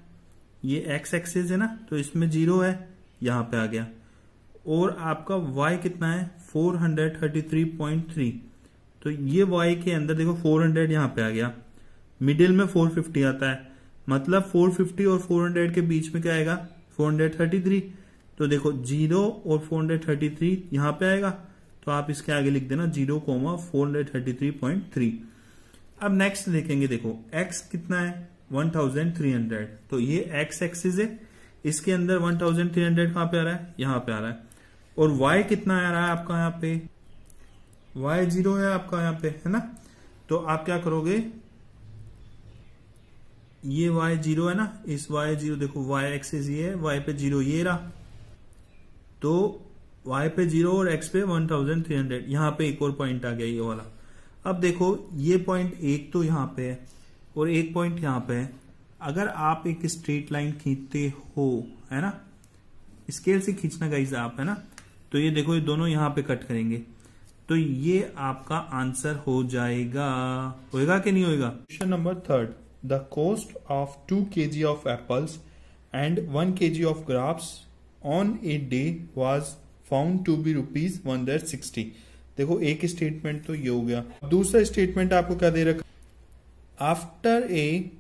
ये x एक्सिस है ना, तो इसमें 0 है, यहां पे आ गया, और आपका y कितना है 433.3। तो ये y के अंदर देखो 400 यहां पे आ गया, मिडिल में 450 आता है, मतलब 450 और 400 के बीच में क्या आएगा 433। तो देखो 0 और 433 यहां पे आएगा, तो आप इसके आगे लिख देना 0,433.3। अब नेक्स्ट देखेंगे, देखो x कितना है 1300, तो ये x एक्सिस है, इसके अंदर 1300 कहां पे आ रहा है, यहां पे आ रहा है, और y कितना आ रहा है आपका यहाँ पे, y 0 है आपका यहाँ पे, है ना। तो आप क्या करोगे, ये y 0 है ना, इस y 0 देखो y एक्सिस ये है, y पे 0 ये रहा, तो y पे 0 और x पे 1300, यहां पे एक और पॉइंट आ गया ये वाला। अब देखो ये पॉइंट एक तो यहां पे है और एक पॉइंट यहां पे है। अगर आप एक स्ट्रेट लाइन खींचते हो, है ना, स्केल से खींचना गाइस आप, है ना, तो ये देखो ये दोनों यहां पे कट करेंगे, तो ये आपका आंसर हो जाएगा, होएगा कि नहीं होएगा। Question number 3, the cost of 2 kg of apples and 1 kg of grapes on a day was found to be ₹160। देखो एक स्टेटमेंट तो ये हो गया, दूसरा स्टेटमेंट आपको क्या दे रखा, after a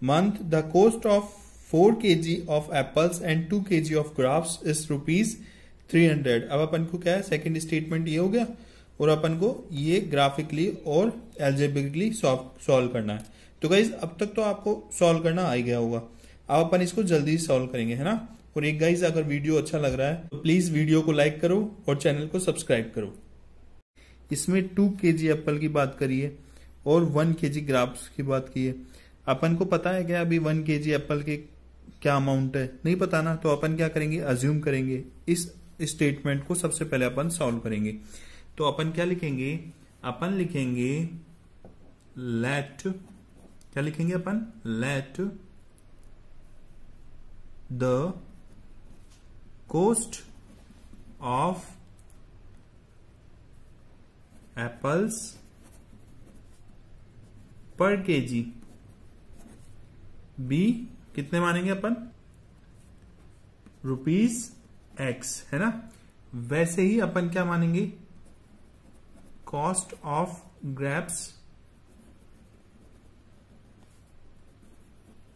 month the cost of 4 kg of apples and 2 kg of grapes is ₹300। अब अपन को क्या है, सेकंड स्टेटमेंट ये हो गया, और अपन को ये ग्राफिकली और एल्जेब्रिकली सॉल्व करना है। तो गाइज अब तक तो आपको सॉल्व करना आ ही गया होगा, अब अपन इसको जल्दी सॉल्व करेंगे, है ना। और एक गाइज अगर वीडियो अच्छा लग रहा है तो प्लीज वीडियो को लाइक करो और चैनल को सब्सक्राइब करो। इसमें 2 kg एप्पल की बात करिए और 1 kg ग्रेप्स की बात की है। अपन को पता है क्या अभी 1 kg एप्पल के क्या अमाउंट है, नहीं पता ना। तो अपन क्या करेंगे, अज्यूम करेंगे, इस स्टेटमेंट को सबसे पहले अपन सॉल्व करेंगे। तो अपन क्या लिखेंगे, अपन लिखेंगे लेट, क्या लिखेंगे अपन, let the cost of apples पर केजी बी, कितने मानेंगे अपन, ₹X, है ना। वैसे ही अपन क्या मानेंगे, कॉस्ट ऑफ ग्रेप्स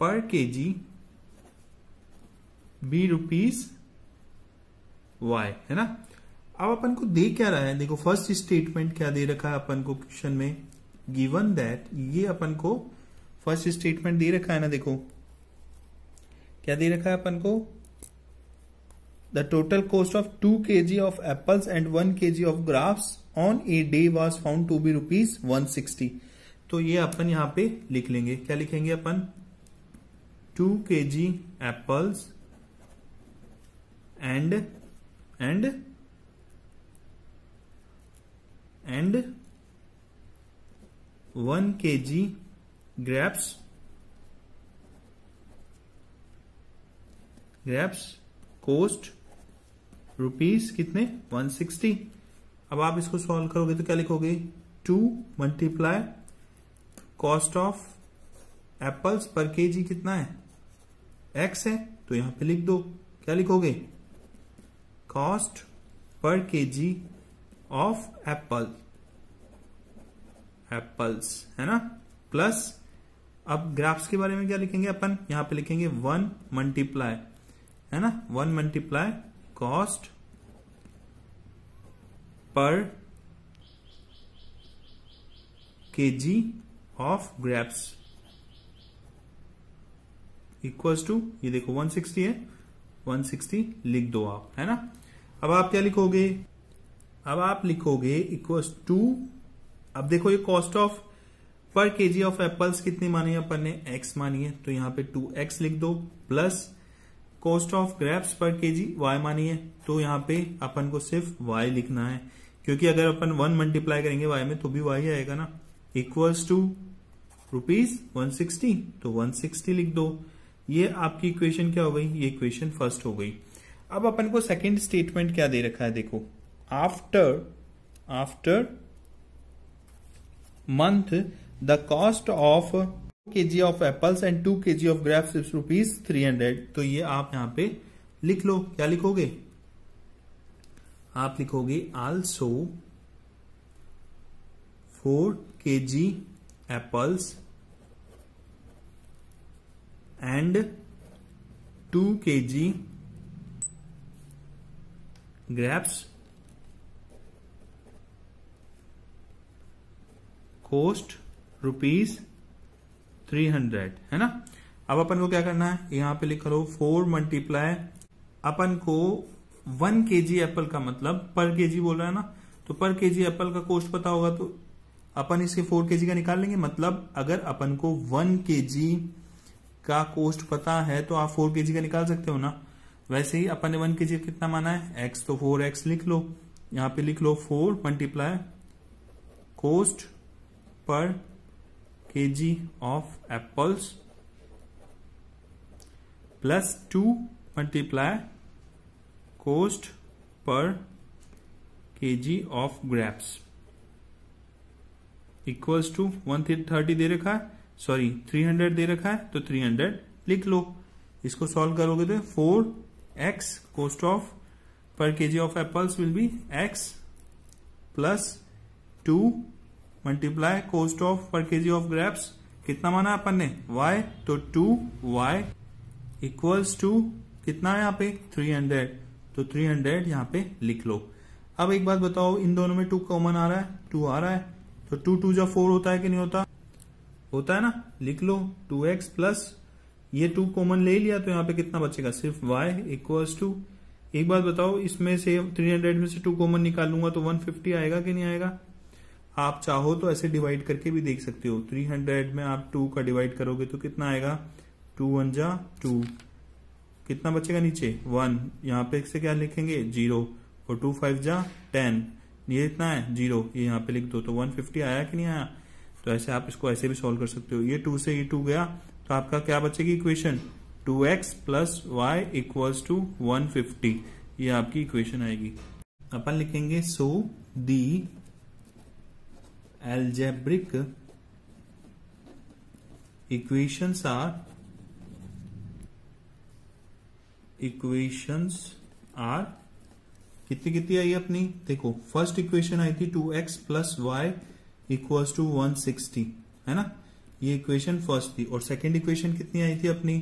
पर केजी बी ₹Y, है ना। अब अपन को दे क्या रहा है, देखो फर्स्ट स्टेटमेंट क्या दे रखा है अपन को क्वेश्चन में, गिवन दैट, ये अपन को फर्स्ट स्टेटमेंट दे रखा है ना। देखो क्या दे रखा है अपन को, the total cost of 2 kg of apples and 1 kg of grapes on a day was found to be ₹160। तो ये अपन यहां पे लिख लेंगे, क्या लिखेंगे अपन, 2 kg apples and 1 kg grapes cost rupees कितने, 160। अब आप इसको सॉल्व करोगे तो क्या लिखोगे, 2 मल्टीप्लाई कॉस्ट ऑफ एप्पल्स पर केजी कितना है, X है, तो यहां पे लिख दो, क्या लिखोगे, cost per kg of apples, है ना, प्लस अब ग्राफ्स के बारे में क्या लिखेंगे अपन, यहां पे लिखेंगे 1 मल्टीप्लाई, है ना, 1 multiply cost per kg of grapes equals to, ये देखो 160 है, 160 लिख दो आप, है ना। अब आप क्या लिखोगे, अब आप लिखोगे इक्वल्स टू, अब देखो ये कॉस्ट ऑफ पर केजी ऑफ एप्पल्स कितनी मानी है अपन ने, X मानी है, तो यहां पे 2X लिख दो, प्लस कॉस्ट ऑफ ग्रेप्स पर केजी Y मानी है, तो यहां पे अपन को सिर्फ Y लिखना है, क्योंकि अगर अपन 1 मल्टीप्लाई करेंगे Y में तो भी Y आएगा ना, इक्वल्स टू ₹160, तो 160 लिख दो। ये आपकी इक्वेशन क्या हो गई, ये इक्वेशन फर्स्ट हो गई। अब अपन को सेकेंड स्टेटमेंट क्या दे रखा है, देखो after month the cost of kg of apples and 2 kg of grapes is ₹300। तो ये आप यहां पे लिख लो, क्या लिखोगे, आप लिखोगे also 4 kg apples and 2 kg grapes cost ₹300, है ना। अब अपन को क्या करना है, यहां पे लिख लो 4 मल्टीप्लाई, अपन को 1 kg एप्पल का मतलब पर केजी बोल रहा है ना, तो पर केजी एप्पल का कॉस्ट पता होगा तो अपन इसके 4 kg का निकाल लेंगे। मतलब अगर अपन को 1 kg का कॉस्ट पता है तो आप 4 kg का निकाल सकते हो ना। वैसे ही अपन ने 1 kg कितना माना है, X, तो 4X लिख लो, यहां पे लिख लो 4 multiply cost per kg of apples plus 2 multiply cost per kg of grapes equals to 130 दे रखा है, सॉरी 300 दे रखा है, तो 300 लिख लो। इसको सॉल्व करोगे तो 4x कॉस्ट ऑफ पर kg of apples will be x plus 2 multiply cost of पर केजी ऑफ ग्रेप्स, कितना माना अपन ने y, तो 2y इक्वल्स टू कितना है यहाँ पे 300, तो 300 यहाँ पे लिख लो। अब एक बात बताओ, इन दोनों में 2 कॉमन आ रहा है, 2 आ रहा है, तो 2 2 जा 4 होता है कि नहीं होता? होता है ना, लिख लो 2x प्लस ये 2 कॉमन ले लिया, तो यहाँ पे कितना बचेगा, सिर्फ y इक्वल्स टू, एक बात बताओ, इसमें से 300 में से 2 कॉमन निकालूंगा तो 150 आएगा कि नहीं आएगा? आप चाहो तो ऐसे डिवाइड करके भी देख सकते हो, 300 में आप 2 का डिवाइड करोगे तो कितना आएगा, 2 1 जा 2, कितना बचेगा नीचे 1, यहाँ पे से क्या लिखेंगे 0, और 2 5 जा 10, ये इतना है 0, ये यहाँ पे लिख दो, तो 150 आया कि नहीं आया? तो ऐसे आप इसको ऐसे भी सॉल्व कर सकते हो। ये 2 से ये 2 गया, तो आपका क्या बचेगी equation, 2x plus y equals to 150, ये आपकी इक्वेशन आएगी। अपन लिखेंगे सो दी algebraic equations are कितनी कितनी आई अपनी, देखो फर्स्ट इक्वेशन आई थी 2x plus y equals to 160, है ना, ये इक्वेशन फर्स्ट थी। और सेकंड इक्वेशन कितनी आई थी अपनी,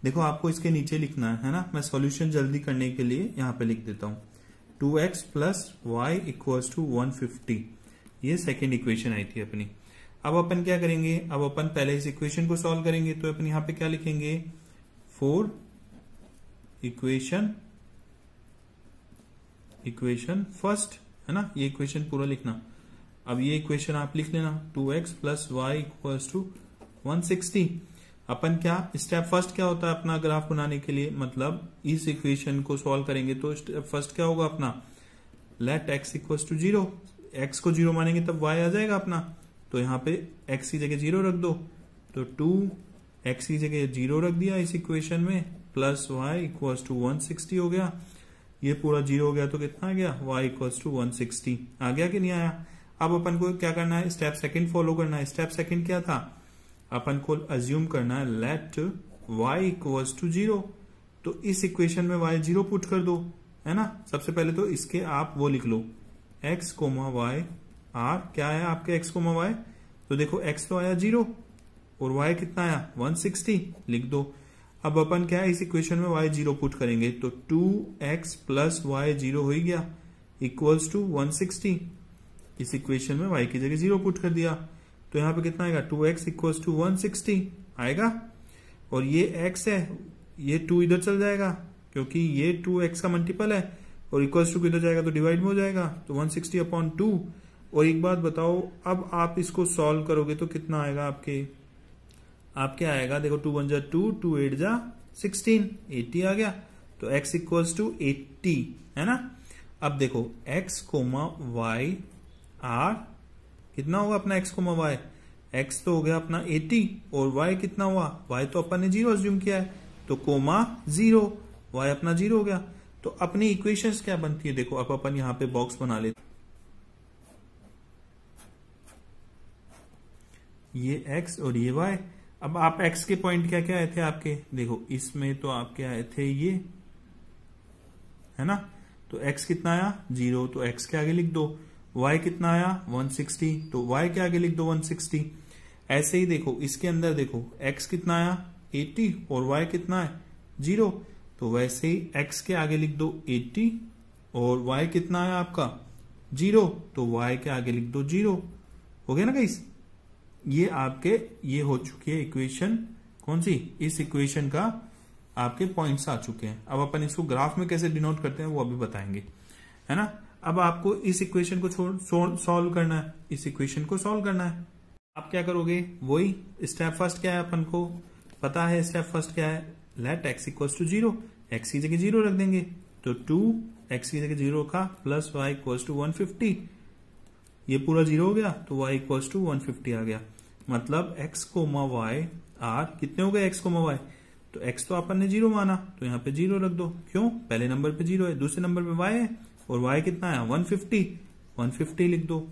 देखो आपको इसके नीचे लिखना है ना, मैं सॉल्यूशन जल्दी करने के लिए यहां पे लिख देता हूं, 2x plus y equals to 150, ये सेकंड इक्वेशन आई थी अपनी। अब अपन क्या करेंगे, अब अपन पहले इस इक्वेशन को सॉल्व करेंगे, तो अपन यहां पे क्या लिखेंगे, 4 इक्वेशन फर्स्ट, है ना, ये इक्वेशन पूरा लिखना। अब ये इक्वेशन आप लिख लेना, 2x plus y equals to 160। अपन क्या स्टेप फर्स्ट क्या होता है अपना ग्राफ बनाने के लिए, मतलब इस इक्वेशन को सॉल्व करेंगे तो स्टेप फर्स्ट क्या होगा अपना, let x equals to 0, x को 0 मानेंगे तब y आ जाएगा अपना, तो यहाँ पे x की जगह 0 रख दो, तो 2x की जगह 0 रख दिया इस इक्वेशन में, प्लस y इक्वल्स टू 160 हो गया, ये पूरा 0 हो गया तो कितना आ गया, y इक्वल्स टू 160 आ गया कि नहीं आया? अब अपन को क्या करना है, स्टेप सेकंड फॉलो करना है। स्टेप सेकंड क्या था, अपन को अज्यूम करना है लेट y इक्वल्स टू 0, तो इस इक्वेशन में y 0 पुट कर दो, है ना। सबसे पहले तो इसके आप वो लिख लो x कोमा वाई r, क्या है आपके x कोमा वाई, तो देखो x तो आया 0 और y कितना आया 160, लिख दो। अब अपन क्या है इस इक्वेशन में y 0 पुट करेंगे, तो 2x प्लस वाई 0 हो ही गया इक्वल्स टू 160, इस इक्वेशन में y की जगह 0 पुट कर दिया, तो यहाँ पे कितना आएगा, 2x इक्वल्स टू 160 आएगा, और ये x है, ये 2 इधर चल जाएगा क्योंकि ये 2x का मल्टीपल है, और इक्वल्स टू किधर जाएगा तो डिवाइड में हो जाएगा, तो 160 अपॉन 2। और एक बात बताओ, अब आप इसको सॉल्व करोगे तो कितना आएगा आपके आएगा, देखो 2 1 जा 2, 2 8 जा 16, 80 आ गया, तो x इक्वल्स टू 80, है ना। अब देखो x कोमा वाई r कितना होगा अपना x कोमा y, x तो हो गया अपना 80 और y कितना हुआ, y तो अपन ने 0 अज्यूम किया है, तो कोमा 0, y अपना 0 हो गया। तो अपनी इक्वेशंस क्या बनती है, देखो अब अपन यहां पे बॉक्स बना लेते, ये x और ये y। अब आप x के पॉइंट क्या क्या आए थे आपके, देखो इसमें तो आपके आए थे ये, है ना, तो x कितना आया 0, तो x के आगे लिख दो, y कितना आया 160, तो y के आगे लिख दो 160। ऐसे ही देखो इसके अंदर देखो x कितना आया 80 और y कितना है 0, तो वैसे ही x के आगे लिख दो 80 और y कितना आया आपका 0, तो y के आगे लिख दो 0, हो गया ना गाइस। ये आपके ये हो चुकी है इक्वेशन, कौन सी, इस इक्वेशन का आपके पॉइंट्स आ चुके हैं। अब अपन इसको ग्राफ में कैसे डिनोट करते हैं वो अभी बताएंगे, है ना। अब आपको इस इक्वेशन को सॉल्व करना है, इस इक्वेशन को सॉल्व करना है। आप क्या करोगे, वही स्टेप फर्स्ट क्या है अपन को पता है, स्टेप फर्स्ट क्या है, let x equals to 0, x की जगह 0 रख देंगे, तो 2x की जगह 0 का प्लस y इक्वल्स टू 150, ये पूरा 0 हो गया, तो y इक्वल्स टू 150 आ गया। मतलब x कोमा y r कितने हो गए, x कोमा y, तो x तो अपन ने 0 माना, तो यहाँ पे 0 रख दो, क्यों, पहले नंबर पे 0 है, दूसरे नंबर पे y है, और y कितना है 150 लिख दो।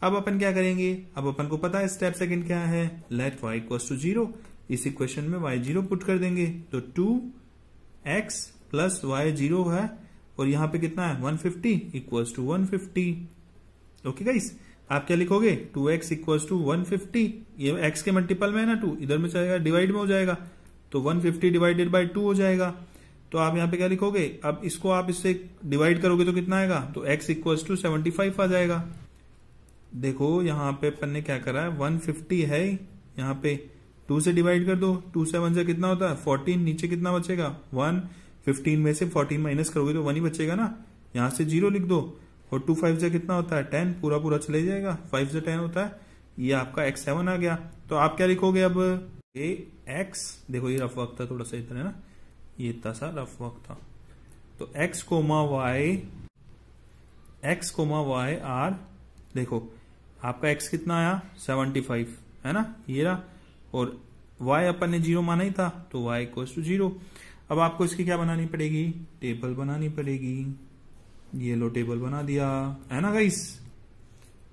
अब अपन क्या करेंगे, अब अपन को पता है स्टेप सेकंड क्या है, लेट y इक्वल्स टू 0, इस इक्वेशन में y 0 पुट कर देंगे, तो 2x प्लस y 0 है, और यहाँ पे कितना है 150 इक्वल्स टू 150। ओके गाइस, आप क्या लिखोगे, 2x इक्वल्स टू 150, ये x के मल्टीपल में है ना 2, इधर में चलेगा डिवाइड में हो जाएगा, तो 150 डिवाइडेड बाय 2 हो जाएगा, तो आप यहाँ पे क्या लिखोगे, अब इसको आप इससे डिवाइड करोगे तो कितना आएगा, तो x इक्वल्स टू 75 आ जाएगा। देखो यहाँ पे अपन ने क्या करा है, 150 है, यहाँ पे 2 से डिवाइड कर दो, 2 से 1 से कितना होता है 14, नीचे कितना बचेगा 1, 15 में से 14 माइनस करोगे तो 1 ही बचेगा ना, यहाँ से 0 लिख दो, और 2 5 से कितना होता है 10, पूरा पूरा चले जाएगा, 5 से 10 होता है, ये आपका x7 आ गया। तो आप क्या लिखोगे अब, ये x, देखो ये रफ वर्क था थोड़ा सा इतना है ना, ये इतना सा रफ वर्क था, तो x कोमा y आर, देखो आपका x कितना आया 75 है ना, ये रहा, और y अपन ने 0 माना ही था तो y इक्वल्स टू 0। अब आपको इसकी क्या बनानी पड़ेगी, टेबल बनानी पड़ेगी, ये लो टेबल बना दिया है ना गाइस।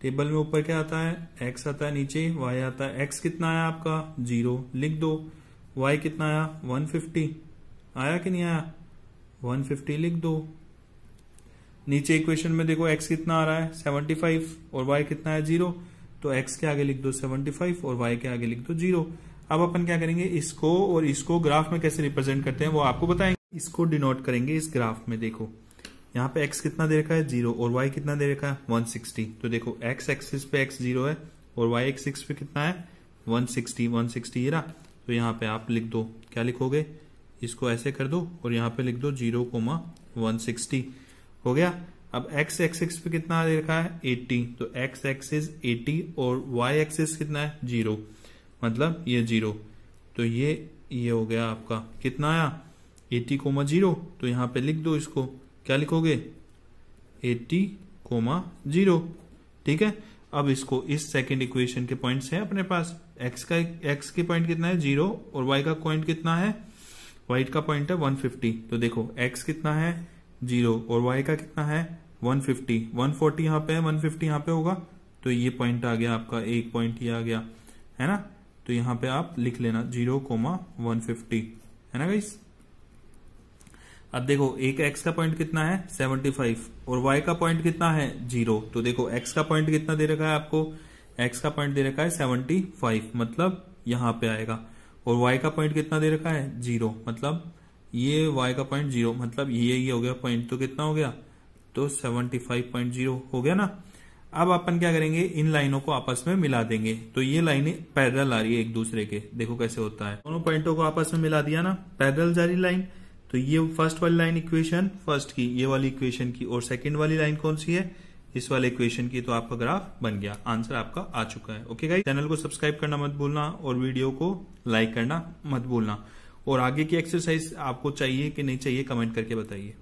टेबल में ऊपर क्या आता है, x आता है, नीचे y आता है, x कितना आया आपका 0 लिख दो, y कितना आया 150 आया कि नहीं आया, 150 लिख दो। नीचे इक्वेशन में देखो x कितना आ रहा है 75 और y कितना है 0, तो x के आगे लिख दो 75 और y के आगे लिख दो 0। अब अपन क्या करेंगे, इसको और इसको ग्राफ में कैसे रिप्रेजेंट करते हैं वो आपको बताएंगे। इसको डिनोट करेंगे इस ग्राफ में, देखो यहाँ पे x कितना दे रखा है 0 और y कितना दे रखा है 160, तो देखो x एक्सिस पे x 0 है और y एक्सिस पे कितना है 160 ये रहा, तो यहाँ पे आप लिख दो, क्या लिखोगे, इसको ऐसे कर दो और यहाँ पे लिख दो 0,160 हो गया। अब x एक्सिस पे कितना दे रखा है 80, तो x एक्सिस 80 और y एक्सिस कितना है 0, मतलब ये 0, तो ये हो गया आपका कितना आया 80,0, तो यहाँ पे लिख दो, इसको क्या लिखोगे 80,0, ठीक है। अब इसको इस सेकंड इक्वेशन के पॉइंट्स हैं अपने पास, x के पॉइंट कितना है 0 और y का पॉइंट कितना है, y का पॉइंट है 150, तो देखो x कितना है 0 और y का कितना है 150, 140 यहाँ पे है 150 यहाँ पे होगा, तो ये पॉइंट आ गया आपका, एक पॉइंट ये आ गया है ना, तो यहाँ पे आप लिख लेना 0,150 है ना गाइस। अब देखो एक x का पॉइंट कितना है 75 और y का पॉइंट कितना है 0, तो देखो x का पॉइंट कितना दे रखा है आपको, x का पॉइंट दे रखा है 75, मतलब यहाँ पे आएगा, और y का पॉइंट कितना दे रखा है 0, मतलब ये y का पॉइंट 0, मतलब ये हो गया पॉइंट, तो कितना हो गया, तो 75.0 हो गया ना। अब अपन क्या करेंगे, इन लाइनों को आपस में मिला देंगे, तो ये लाइनें पैरेलल आ रही है एक दूसरे के, देखो कैसे होता है, दोनों पॉइंटों को आपस में मिला दिया ना, पैरेलल जा रही लाइन, तो ये फर्स्ट वाली लाइन इक्वेशन फर्स्ट की, ये वाली इक्वेशन की, और सेकंड वाली लाइन कौन सी है, इस वाले इक्वेशन की, तो आपका ग्राफ बन गया, आंसर आपका आ चुका है। ओके गाइस, चैनल को सब्सक्राइब करना मत भूलना और वीडियो को लाइक करना मत भूलना, और आगे की एक्सरसाइज आपको चाहिए कि नहीं चाहिए कमेंट करके बताइए।